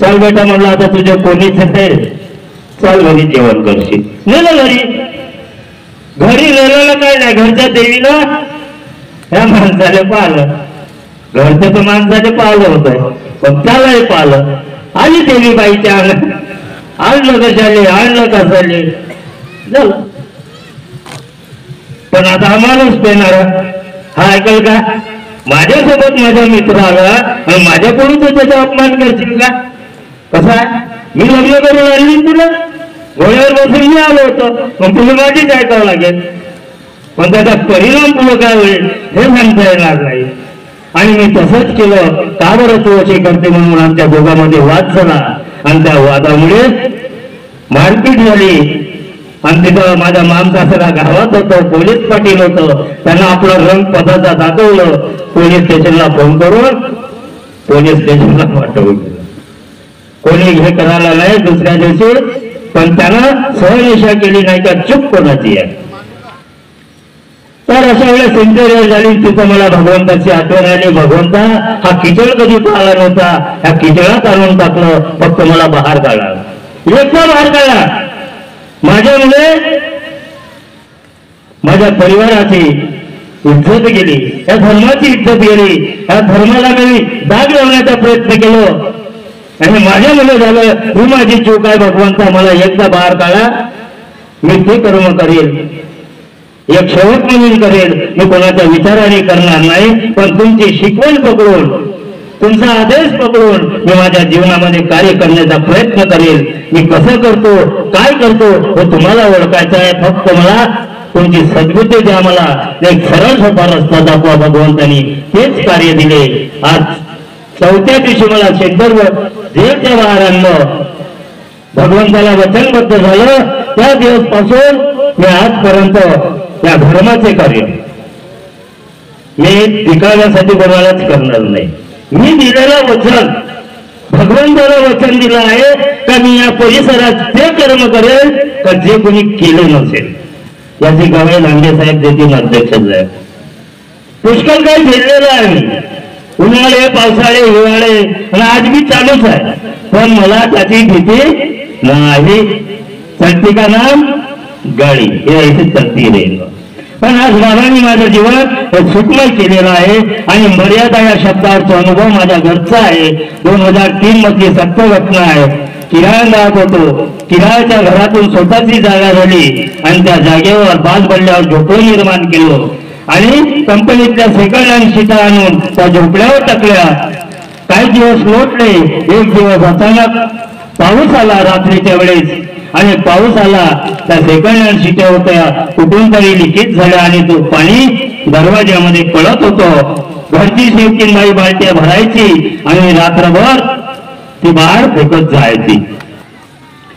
चल बेटा म्हणलं आता तुझे कोणीच आहे, चल घरी जेवण करशील. नेलं घरी नेलेलं काय नाही, घरच्या देवीला ह्या माणसाने पाहिलं, घरचं तर माणसाने पाहिलं होतं पण त्यालाही पाहिलं. आली देवी बाईच्या आणलं कशाले, आणलं कशाले झालं. पण आता आम्हालाच पेणार हा ऐकल का? माझ्यासोबत माझा मित्र आला आणि माझ्या कोणी तू त्याचा अपमान करशील का? कसा मी लग्न करून आणली तुला, घोड्यावर बसून मी आलो होतो, मग तुला माझीच ऐकावं लागेल. पण त्याचा परिणाम तुला काय होईल हे सांगता येणार नाही. आणि मी तसंच केलं. का बरं तू असे करते म्हणून आमच्या दोघांमध्ये वाद झाला आणि त्या वादामुळे मारपीट झाली. आणि तिथं माझा मामसासरा गावात होतं, पोलीस पाटील होतं, त्यांना आपला रंग पदाचा दाखवलं. पोलीस स्टेशनला फोन करून पोलीस स्टेशनला पाठवलं. कोणी हे करायला नाही दुसऱ्या दिवशी, पण त्यानं सहनिशा केली नाही का चूक कोणाची आहे. तर अशा वेळेला सेंचुरी झाली. तिथं मला भगवंताची आठवण आली. भगवंता हा किचड कधी पाहिला नव्हता, ह्या किचडात आणून टाकलं, फक्त मला बाहेर काढला, एकदा बाहेर काढला. माझ्यामुळे माझ्या परिवाराची इज्जत गेली, या धर्माची इज्जत गेली. या धर्माला मी दाग लावण्याचा प्रयत्न केलो आणि माझ्यामुळे झालं. ही माझी चूक आहे. भगवंता मला एकदा बाहेर काढा, मी ते कर्म करेल, एक शेवट म्हणून करेल. मी कोणाच्या विचाराने करणार नाही, पण तुमची शिकवण पकडून, तुमचा आदेश पकडून मी माझ्या जीवनामध्ये कार्य करण्याचा प्रयत्न करेल. मी कसं करतो, काय करतो हे तुम्हाला ओळखायचं आहे. फक्त मला तुमची सद्बुद्धी द्या, मला एक सरळ सोपा रस्ता दाखवा. भगवंतांनी तेच कार्य दिले. आज चौथ्या दिवशी मला शेतभर जेलच्या बाहेर आणलं. भगवंताला वचनबद्ध झालं. त्या दिवसपासून मी आजपर्यंत या धर्माचे कार्य मी टिकवण्यासाठी कोणालाच करणार नाही. मी दिलेलं वचन, भगवंताला वचन दिलं आहे का मी या परिसरात ते कर्म करेल का जे कोणी केले नसेल. याची गवाही लांडे साहेब देतील अध्यक्ष साहेब. पुष्कळ काही झेललेलं आहे, उन्हाळे, पावसाळे, हिवाळे आणि आज मी चालूच आहे. पण मला त्याची भीती नाही. चलती का नाम गाडी, हे ऐसे चलती रहेगा. पण आज बाबांनी माझं जीवन सुखमय केलेलं आहे आणि मर्यादा या शब्दाचा अनुभव माझ्या घरचा आहे. 2003 मधली सत्य घटना आहे. किराया राहत होतो, किरायाच्या घरातून स्वतःची जागा झाली आणि त्या जागेवर बाज पडल्यावर झोपडी निर्माण केलो आणि कंपनीतल्या सेकंड हँड सीटा आणून त्या झोपड्यावर टाकल्या. काही दिवस लोटले. एक दिवस अचानक पाऊस आला रात्रीच्या वेळेस आणि पाऊस आला. त्या सेकंड हँड सीट्या होत्या कुठून तरी लिकेज झाल्या आणि तो पाणी दरवाज्यामध्ये पडत होतो. घरची शेवकीनबाई बालट्या भरायची आणि रात्रभर ती बाहेर फेकत जायची.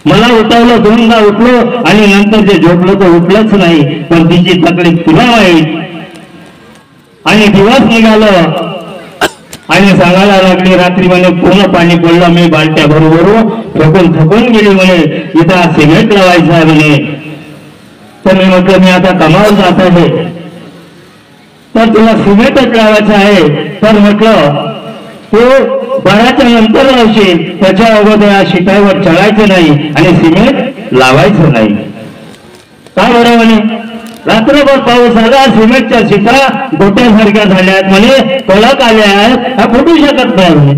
मला उठवलं, दोनदा उठलो आणि नंतर जे झोपलो तर उठलंच नाही. पण तिची तकलीफ तुला माहीत. आणि दिवस निघालं आणि सांगायला लागली रात्री म्हणे पूर्ण पाणी पडलं. मी बालट्या भरू फेकून थकून गेली म्हणे. इथं सिमेंट लावायचं आहे म्हणे. तर मी म्हटलं मी आता कामावर जात आहे तर तुला सिमेंटच लावायचं आहे. तर म्हटलं तो 12च्या नंतर लावशील, त्याच्या अगोदर या शिटावर चढायचं नाही आणि सिमेंट लावायचं नाही. काय बरं म्हणे रात्रभर पाऊस आला, सिमेंटच्या शिटा गोट्यासारख्या झाल्यात म्हणे, कडक आल्या आहेत, हा फुटू शकत नाही म्हणे.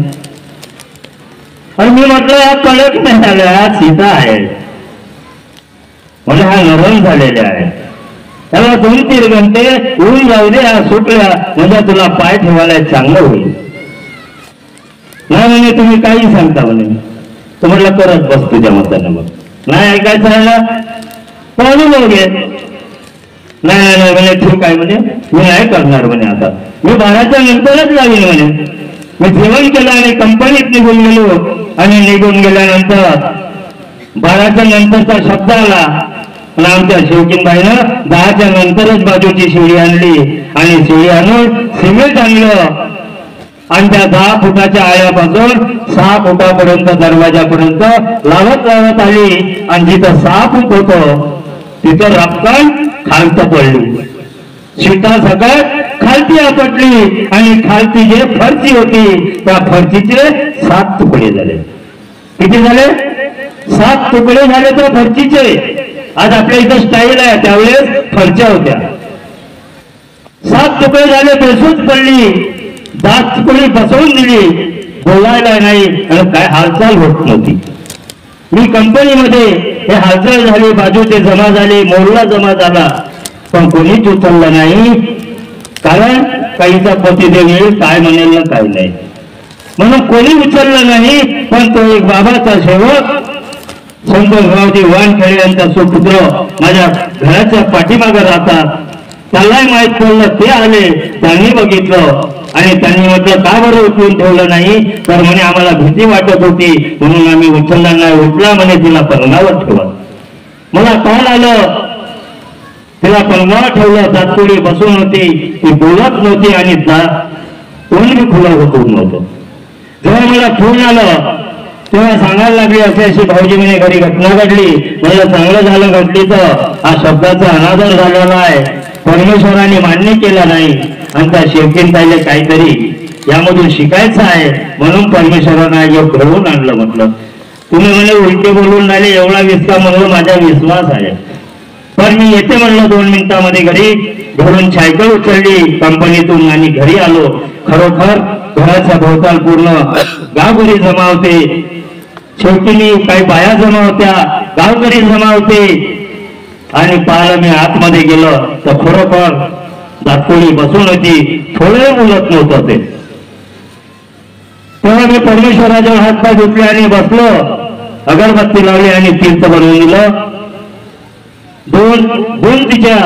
आणि मी म्हटलं या कडक नाही झाल्या, सीता आहे म्हणजे हा नरम झालेल्या आहे. त्याला 2-3 घंटे ऊन जाऊ दे, हा सुटल्या म्हणजे तुला पाय ठेवायला चांगलं होईल. नाही म्हणे तुम्ही काही सांगता म्हणे. तर म्हटलं करत बस तुझ्या मतानं. मग नाही ऐकायचं आहे ना पाहून घे. नाही नाही म्हणे ठीक आहे म्हणे मी नाही करणार म्हणे. आता मी 12च्या नंतरच लावीन म्हणे. मी जेवण केलं आणि कंपनीत निघून गेलो आणि निघून गेल्यानंतर 12च्या नंतरचा शब्द आला. पण आमच्या शेवकीनबाईनं 10च्या नंतरच बाजूची शिडी आणली आणि शिडी आणून सिमेंट आणलं आणि त्या 10 फुटाच्या आळ्यापासून 6 फुटापर्यंत दरवाजापर्यंत लावत लावत आली आणि जिथं 6 फूट होतं तिथं रपकन खालत पडली. शिटा सगळ्यात खालती आपटली आणि खालती जे फरची होती त्या फरचीचे 7 तुकडे झाले. किती झाले? 7 तुकडे झाले त्या फरचीचे. आज आपल्या इथं स्टाईल आहे, त्यावेळेस फरच्या होत्या. 7 तुकडे झाले, बेसूच पडली. 10 तुकडे बसवून दिली, बोलायला नाही आणि काय हालचाल होत नव्हती. मी कंपनीमध्ये हे हालचाल झाली, बाजूचे जमा झाले, मोरला जमा झाला, पण कोणीच उचललं नाही. कारण काहीचा पतिदेव येईल काय म्हणेल ना काय नाही म्हणून कोणी उचललं नाही. पण तो एक बाबाचा सेवक संतोष भाऊजी वानखेडे यांचा सुपुत्र माझ्या घराच्या पाठीमागे राहतात. त्यालाही माहित पडलं, ते आले, त्यांनी बघितलं आणि त्यांनी म्हटलं का बरं उचलून ठेवलं नाही. तर म्हणे आम्हाला भीती वाटत होती म्हणून आम्ही उचलला नाही. उठला म्हणे तिला पलंगावर ठेवा. मला कॉल आलं, तिला पलंगावर ठेवलं. दातपुडी बसून होती, ती बोलत नव्हती आणि तोंड बी खुलं होत नव्हतं. जेव्हा मला फोन आलं तेव्हा सांगायला लागली अशी अशी भाऊजी म्हणे घरी घटना घडली. मला चांगलं झालं घडली तर हा शब्दाचा अनादर झालेला आहे, परमेश्वराने मान्य केला नाही आणि त्या शेवकीनताईला काहीतरी यामधून शिकायचं आहे म्हणून परमेश्वराने योग घडवून आणलं. म्हटलं तुम्ही म्हणे उलटे बोलून राहिले, एवढा विश्वास म्हणून माझा विश्वास आहे. पण मी येते म्हणलं 2 मिनिटांमध्ये घरी. घरून सायकल उचलली कंपनीतून आणि घरी आलो. खरोखर घराच्या भोवताल पूर्ण गावकरी जमा होते. शेवटीने काही बाया जमा होत्या, गावकरी जमा होते आणि पाहिलं मी आतमध्ये गेलो तर खरोखर दातपोळी बसून होती, थोडे बोलत नव्हतं ते. तेव्हा मी परमेश्वराच्या हातपाय धुतले आणि बसलो, अगरबत्ती लावली आणि तीर्थ बनवून दिलं. दोन तिच्या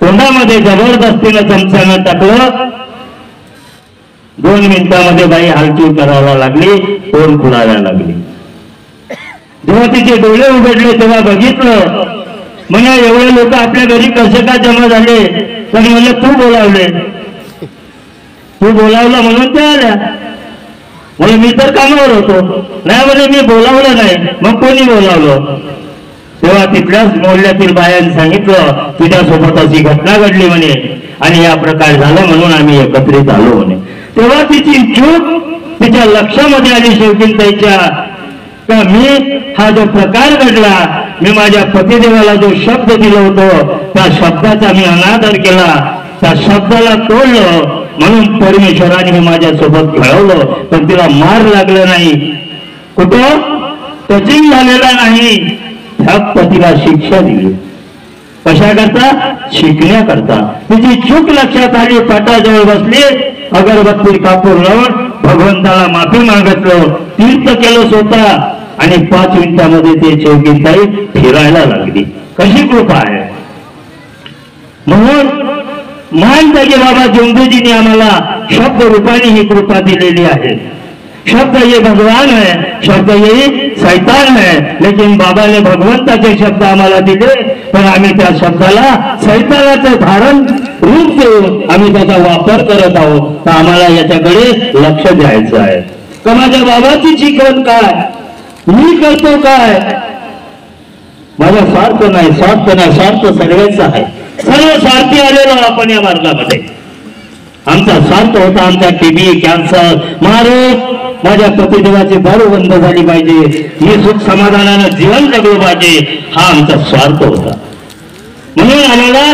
तोंडामध्ये जबरदस्तीनं चमच्यानं टाकलं. 2 मिनिटांमध्ये बाई हालचाल करायला लागली, तोंड खुलायला लागली. जेव्हा तिचे डोळे उघडले तेव्हा बघितलं, म्हणजे एवढे लोक आपल्या घरी कसे का जमा झाले. तर म्हणजे तू बोलावलं म्हणून त्या आल्या. म्हणजे मी तर कामावर होतो. नाही म्हणजे मी बोलावलं नाही, मग कोणी बोलावलं. तेव्हा तिथल्याच मोहल्ल्यातील बायांनी सांगितलं तुझ्यासोबत अशी घटना घडली म्हणे आणि या प्रकार झाला म्हणून आम्ही एकत्रित आलो म्हणे. तेव्हा तिची चूक तिच्या लक्षामध्ये आली. शेवकीनताईच्या का मी हा जो प्रकार घडला, मी माझ्या पतिदेवाला जो शब्द दिला होतो त्या शब्दाचा मी अनादर केला, त्या शब्दाला तोडलं, म्हणून परमेश्वराने मी माझ्यासोबत खेळवलं, पण तिला मार लागला नाही, कुठं टचिंग झालेला नाही, फक्त तिला शिक्षा दिली. कशा करता? शिकण्याकरता. तिची चूक लक्षात आली, पाटाजवळ बसली, अगरबत्ती कापूर लावून भगवंताला माफी मागितलं, तीर्थ केलं स्वतः, आणि 5 मिनिटांमध्ये ते चौकीताई फिरायला लागली. कशी कृपा आहे. म्हणून मानता की बाबा जोंधेजीने आम्हाला शब्द रूपाने ही कृपा दिलेली आहे. शब्द ये भगवान है, शब्द ये शैतान है, लेकिन बाबा ने भगवंताचे शब्द आम्हाला दिले, पण आम्ही त्या शब्दाला शैतानाचं धारण रूप देऊन आम्ही त्याचा वापर करत आहोत. तर आम्हाला याच्याकडे लक्ष द्यायचं आहे. का माझ्या बाबाची शिकवण काय, मी करतो काय, माझा स्वार्थ नाही, स्वार्थ सर्वांचा आहे. सर्व स्वार्थी आलेलो आपण या मार्गामध्ये. आमचा स्वार्थ होता, आमचा टीबी, कॅन्सर, महाराज माझ्या पतिदेवाची दारू बंद झाली पाहिजे, मी सुख समाधानानं जीवन जगलं पाहिजे, हा आमचा स्वार्थ होता. म्हणून आम्हाला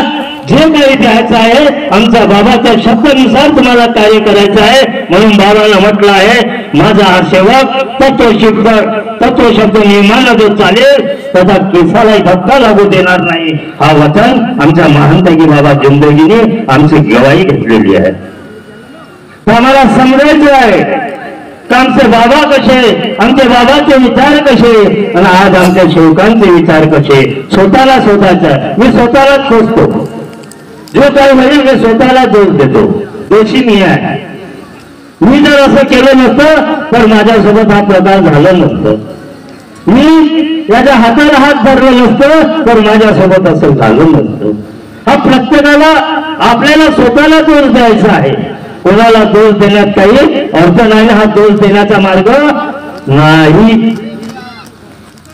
जे काही द्यायचं आहे, आमच्या बाबाच्या शब्दानुसार तुम्हाला कार्य करायचं आहे. म्हणून बाबाला म्हटलं आहे, माझा हा सेवक तत्व शब्द नियमानं जो चालेल त्याचा केसालाही धक्का लागू देणार नाही, हा वचन आमच्या महानतागी बाबा जोंधेजीने आमची गवाही घेतलेली आहे. आम्हाला समजायचं आहे का आमचे बाबा कसे, आमचे बाबाचे विचार कसे, आणि आज आमच्या सेवकांचे विचार कसे. स्वतःचा मी स्वतःलाच खोजतो, जो काही होईल मी स्वतःला दोष देतो, दोषी मी आहे. मी जर असं केलं नसतं तर माझ्यासोबत हा प्रकार झाला नसतं, मी याच्या हाताला हात धरलं नसतं तर माझ्यासोबत असं झालं नसतं. हा प्रत्येकाला आपल्याला स्वतःला दोष द्यायचा आहे. कोणाला दोष देण्यात काही अर्थ नाही, हा दोष देण्याचा मार्ग नाही.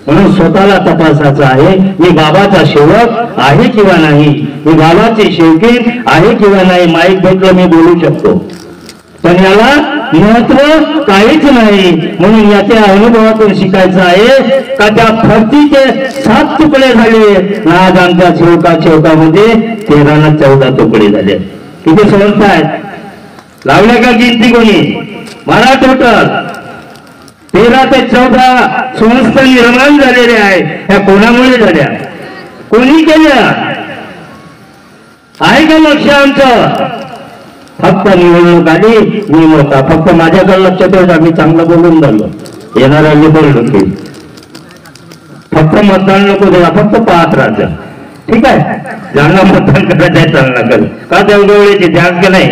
म्हणून स्वतःला तपासायचं आहे, मी बाबाचा सेवक आहे किंवा नाही, मी बाबाची शेवकी आहे किंवा नाही. माईक भेटलं मी बोलू शकतो, पण याला महत्व काहीच नाही. म्हणून याच्या अनुभवातून शिकायचं आहे का त्या फरतीचे 7 तुकडे झाले, आज आमच्या सेवकामध्ये 13 ना 14 तुकडे झाले. किती संस्था आहेत लावल्या का गिनती कोणी? मला टोटल 13 ते 14 संस्था निर्माण झालेल्या आहे. ह्या कोणामुळे झाल्या, कोणी केल्या आहे का लक्ष आमचं? फक्त निवडणूक आली, मी होता, फक्त माझ्याकडे लक्ष ठेवलं, आम्ही चांगलं बोलून झालो. येणाऱ्या निवडणुकी फक्त मतदान नको द्या, फक्त पाहत राहायचं. ठीक आहे, ज्यांना मतदान करायचं चालना कर, का देवगवळीची ध्यान का नाही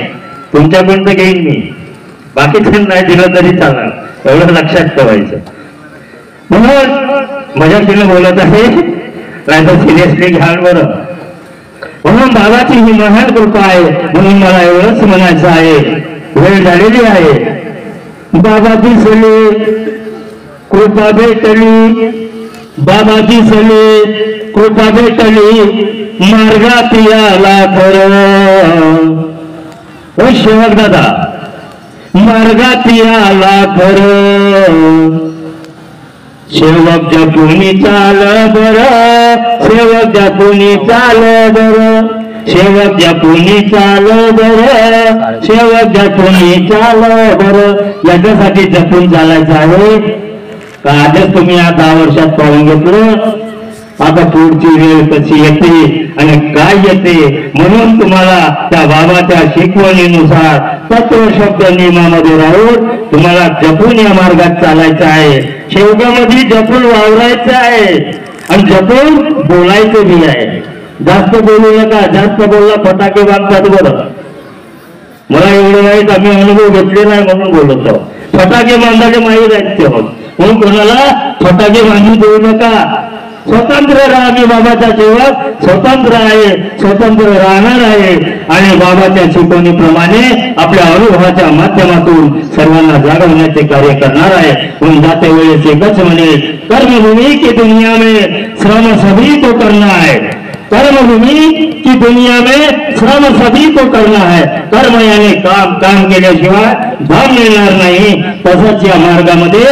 तुमच्याकडून तर घेईन मी, बाकीचं नाही दिलं तरी चालणार, एवढं लक्षात ठेवायचं. म्हणून मजाकीनं बोलत आहे, नाही तर सिरियसली घ्याल बरं. म्हणून बाबाची ही महान कृपा आहे. म्हणून मला एवढंच म्हणायचं आहे, वेळ झालेली आहे. बाबाची सली कृपा भेटली, बाबाची सली कृपा भेटली, मार्गात याला खरं ओ शेवक दादा, मार्गात याला खरं. सेवक जपुनी चाल बरं, सेवक जपुनी चाल बरं, सेवक जपुनी चाल बरं, सेवक जपुनी चाल बरं. याच्यासाठी जपून चालायचं आहे का? आजच तुम्ही या 10 वर्षात पाहून घेतलं, आता पुढची वेळ कशी येते आणि काय येते. म्हणून तुम्हाला त्या बाबाच्या शिकवणीनुसार तत्व शब्द नियमामध्ये राहून तुम्हाला जपून या मार्गात चालायचं आहे. शेवगामध्ये जपून वावरायचं आहे आणि जपून बोलायचं बी आहे. जास्त बोलू नका, जास्त बोलला फटाके बांधतात बरं. मला एवढं माहीत, आम्ही अनुभव घेतले नाही म्हणून बोलत आहोत. फटाके बांधायचे माहीत आहेत ते, म्हणून कोणाला फटाके बांधून देऊ नका. स्वतंत्र राहा, मी बाबाचा सेवक स्वतंत्र आहे, स्वतंत्र राहणार आहे आणि बाबाच्या शिकवणीप्रमाणे आपल्या अनुभवाच्या माध्यमातून सर्वांना जागवण्याचे कार्य करणार आहे. म्हणून जाते वेळेस एकच म्हणेल, कर्मभूमी की दुनिया में श्रम सभी को करना है, कर्मभूमी की दुनिया में श्रम सभी को करना है. कर्म याने काम, काम केल्याशिवाय धाम मिळणार नाही. तसंच या मार्गामध्ये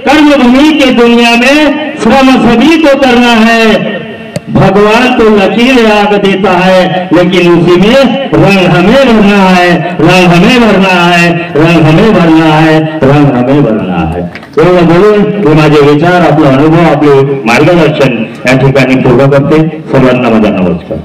कर्मभूमि के दुनिया में श्रम सभी को करना है। भगवान तो लकीर आग देता है, लेकिन उसी में रंग हमें भरना है, रंग हमें भरना है, रंग हमें भरना है, रंग हमें भरना है। एवढं बोलून मी माझे विचार, आपला अनुभव, आपले मार्गदर्शन या ठिकाणी पूर्ण करते. सर्वांना माझा नमस्कार.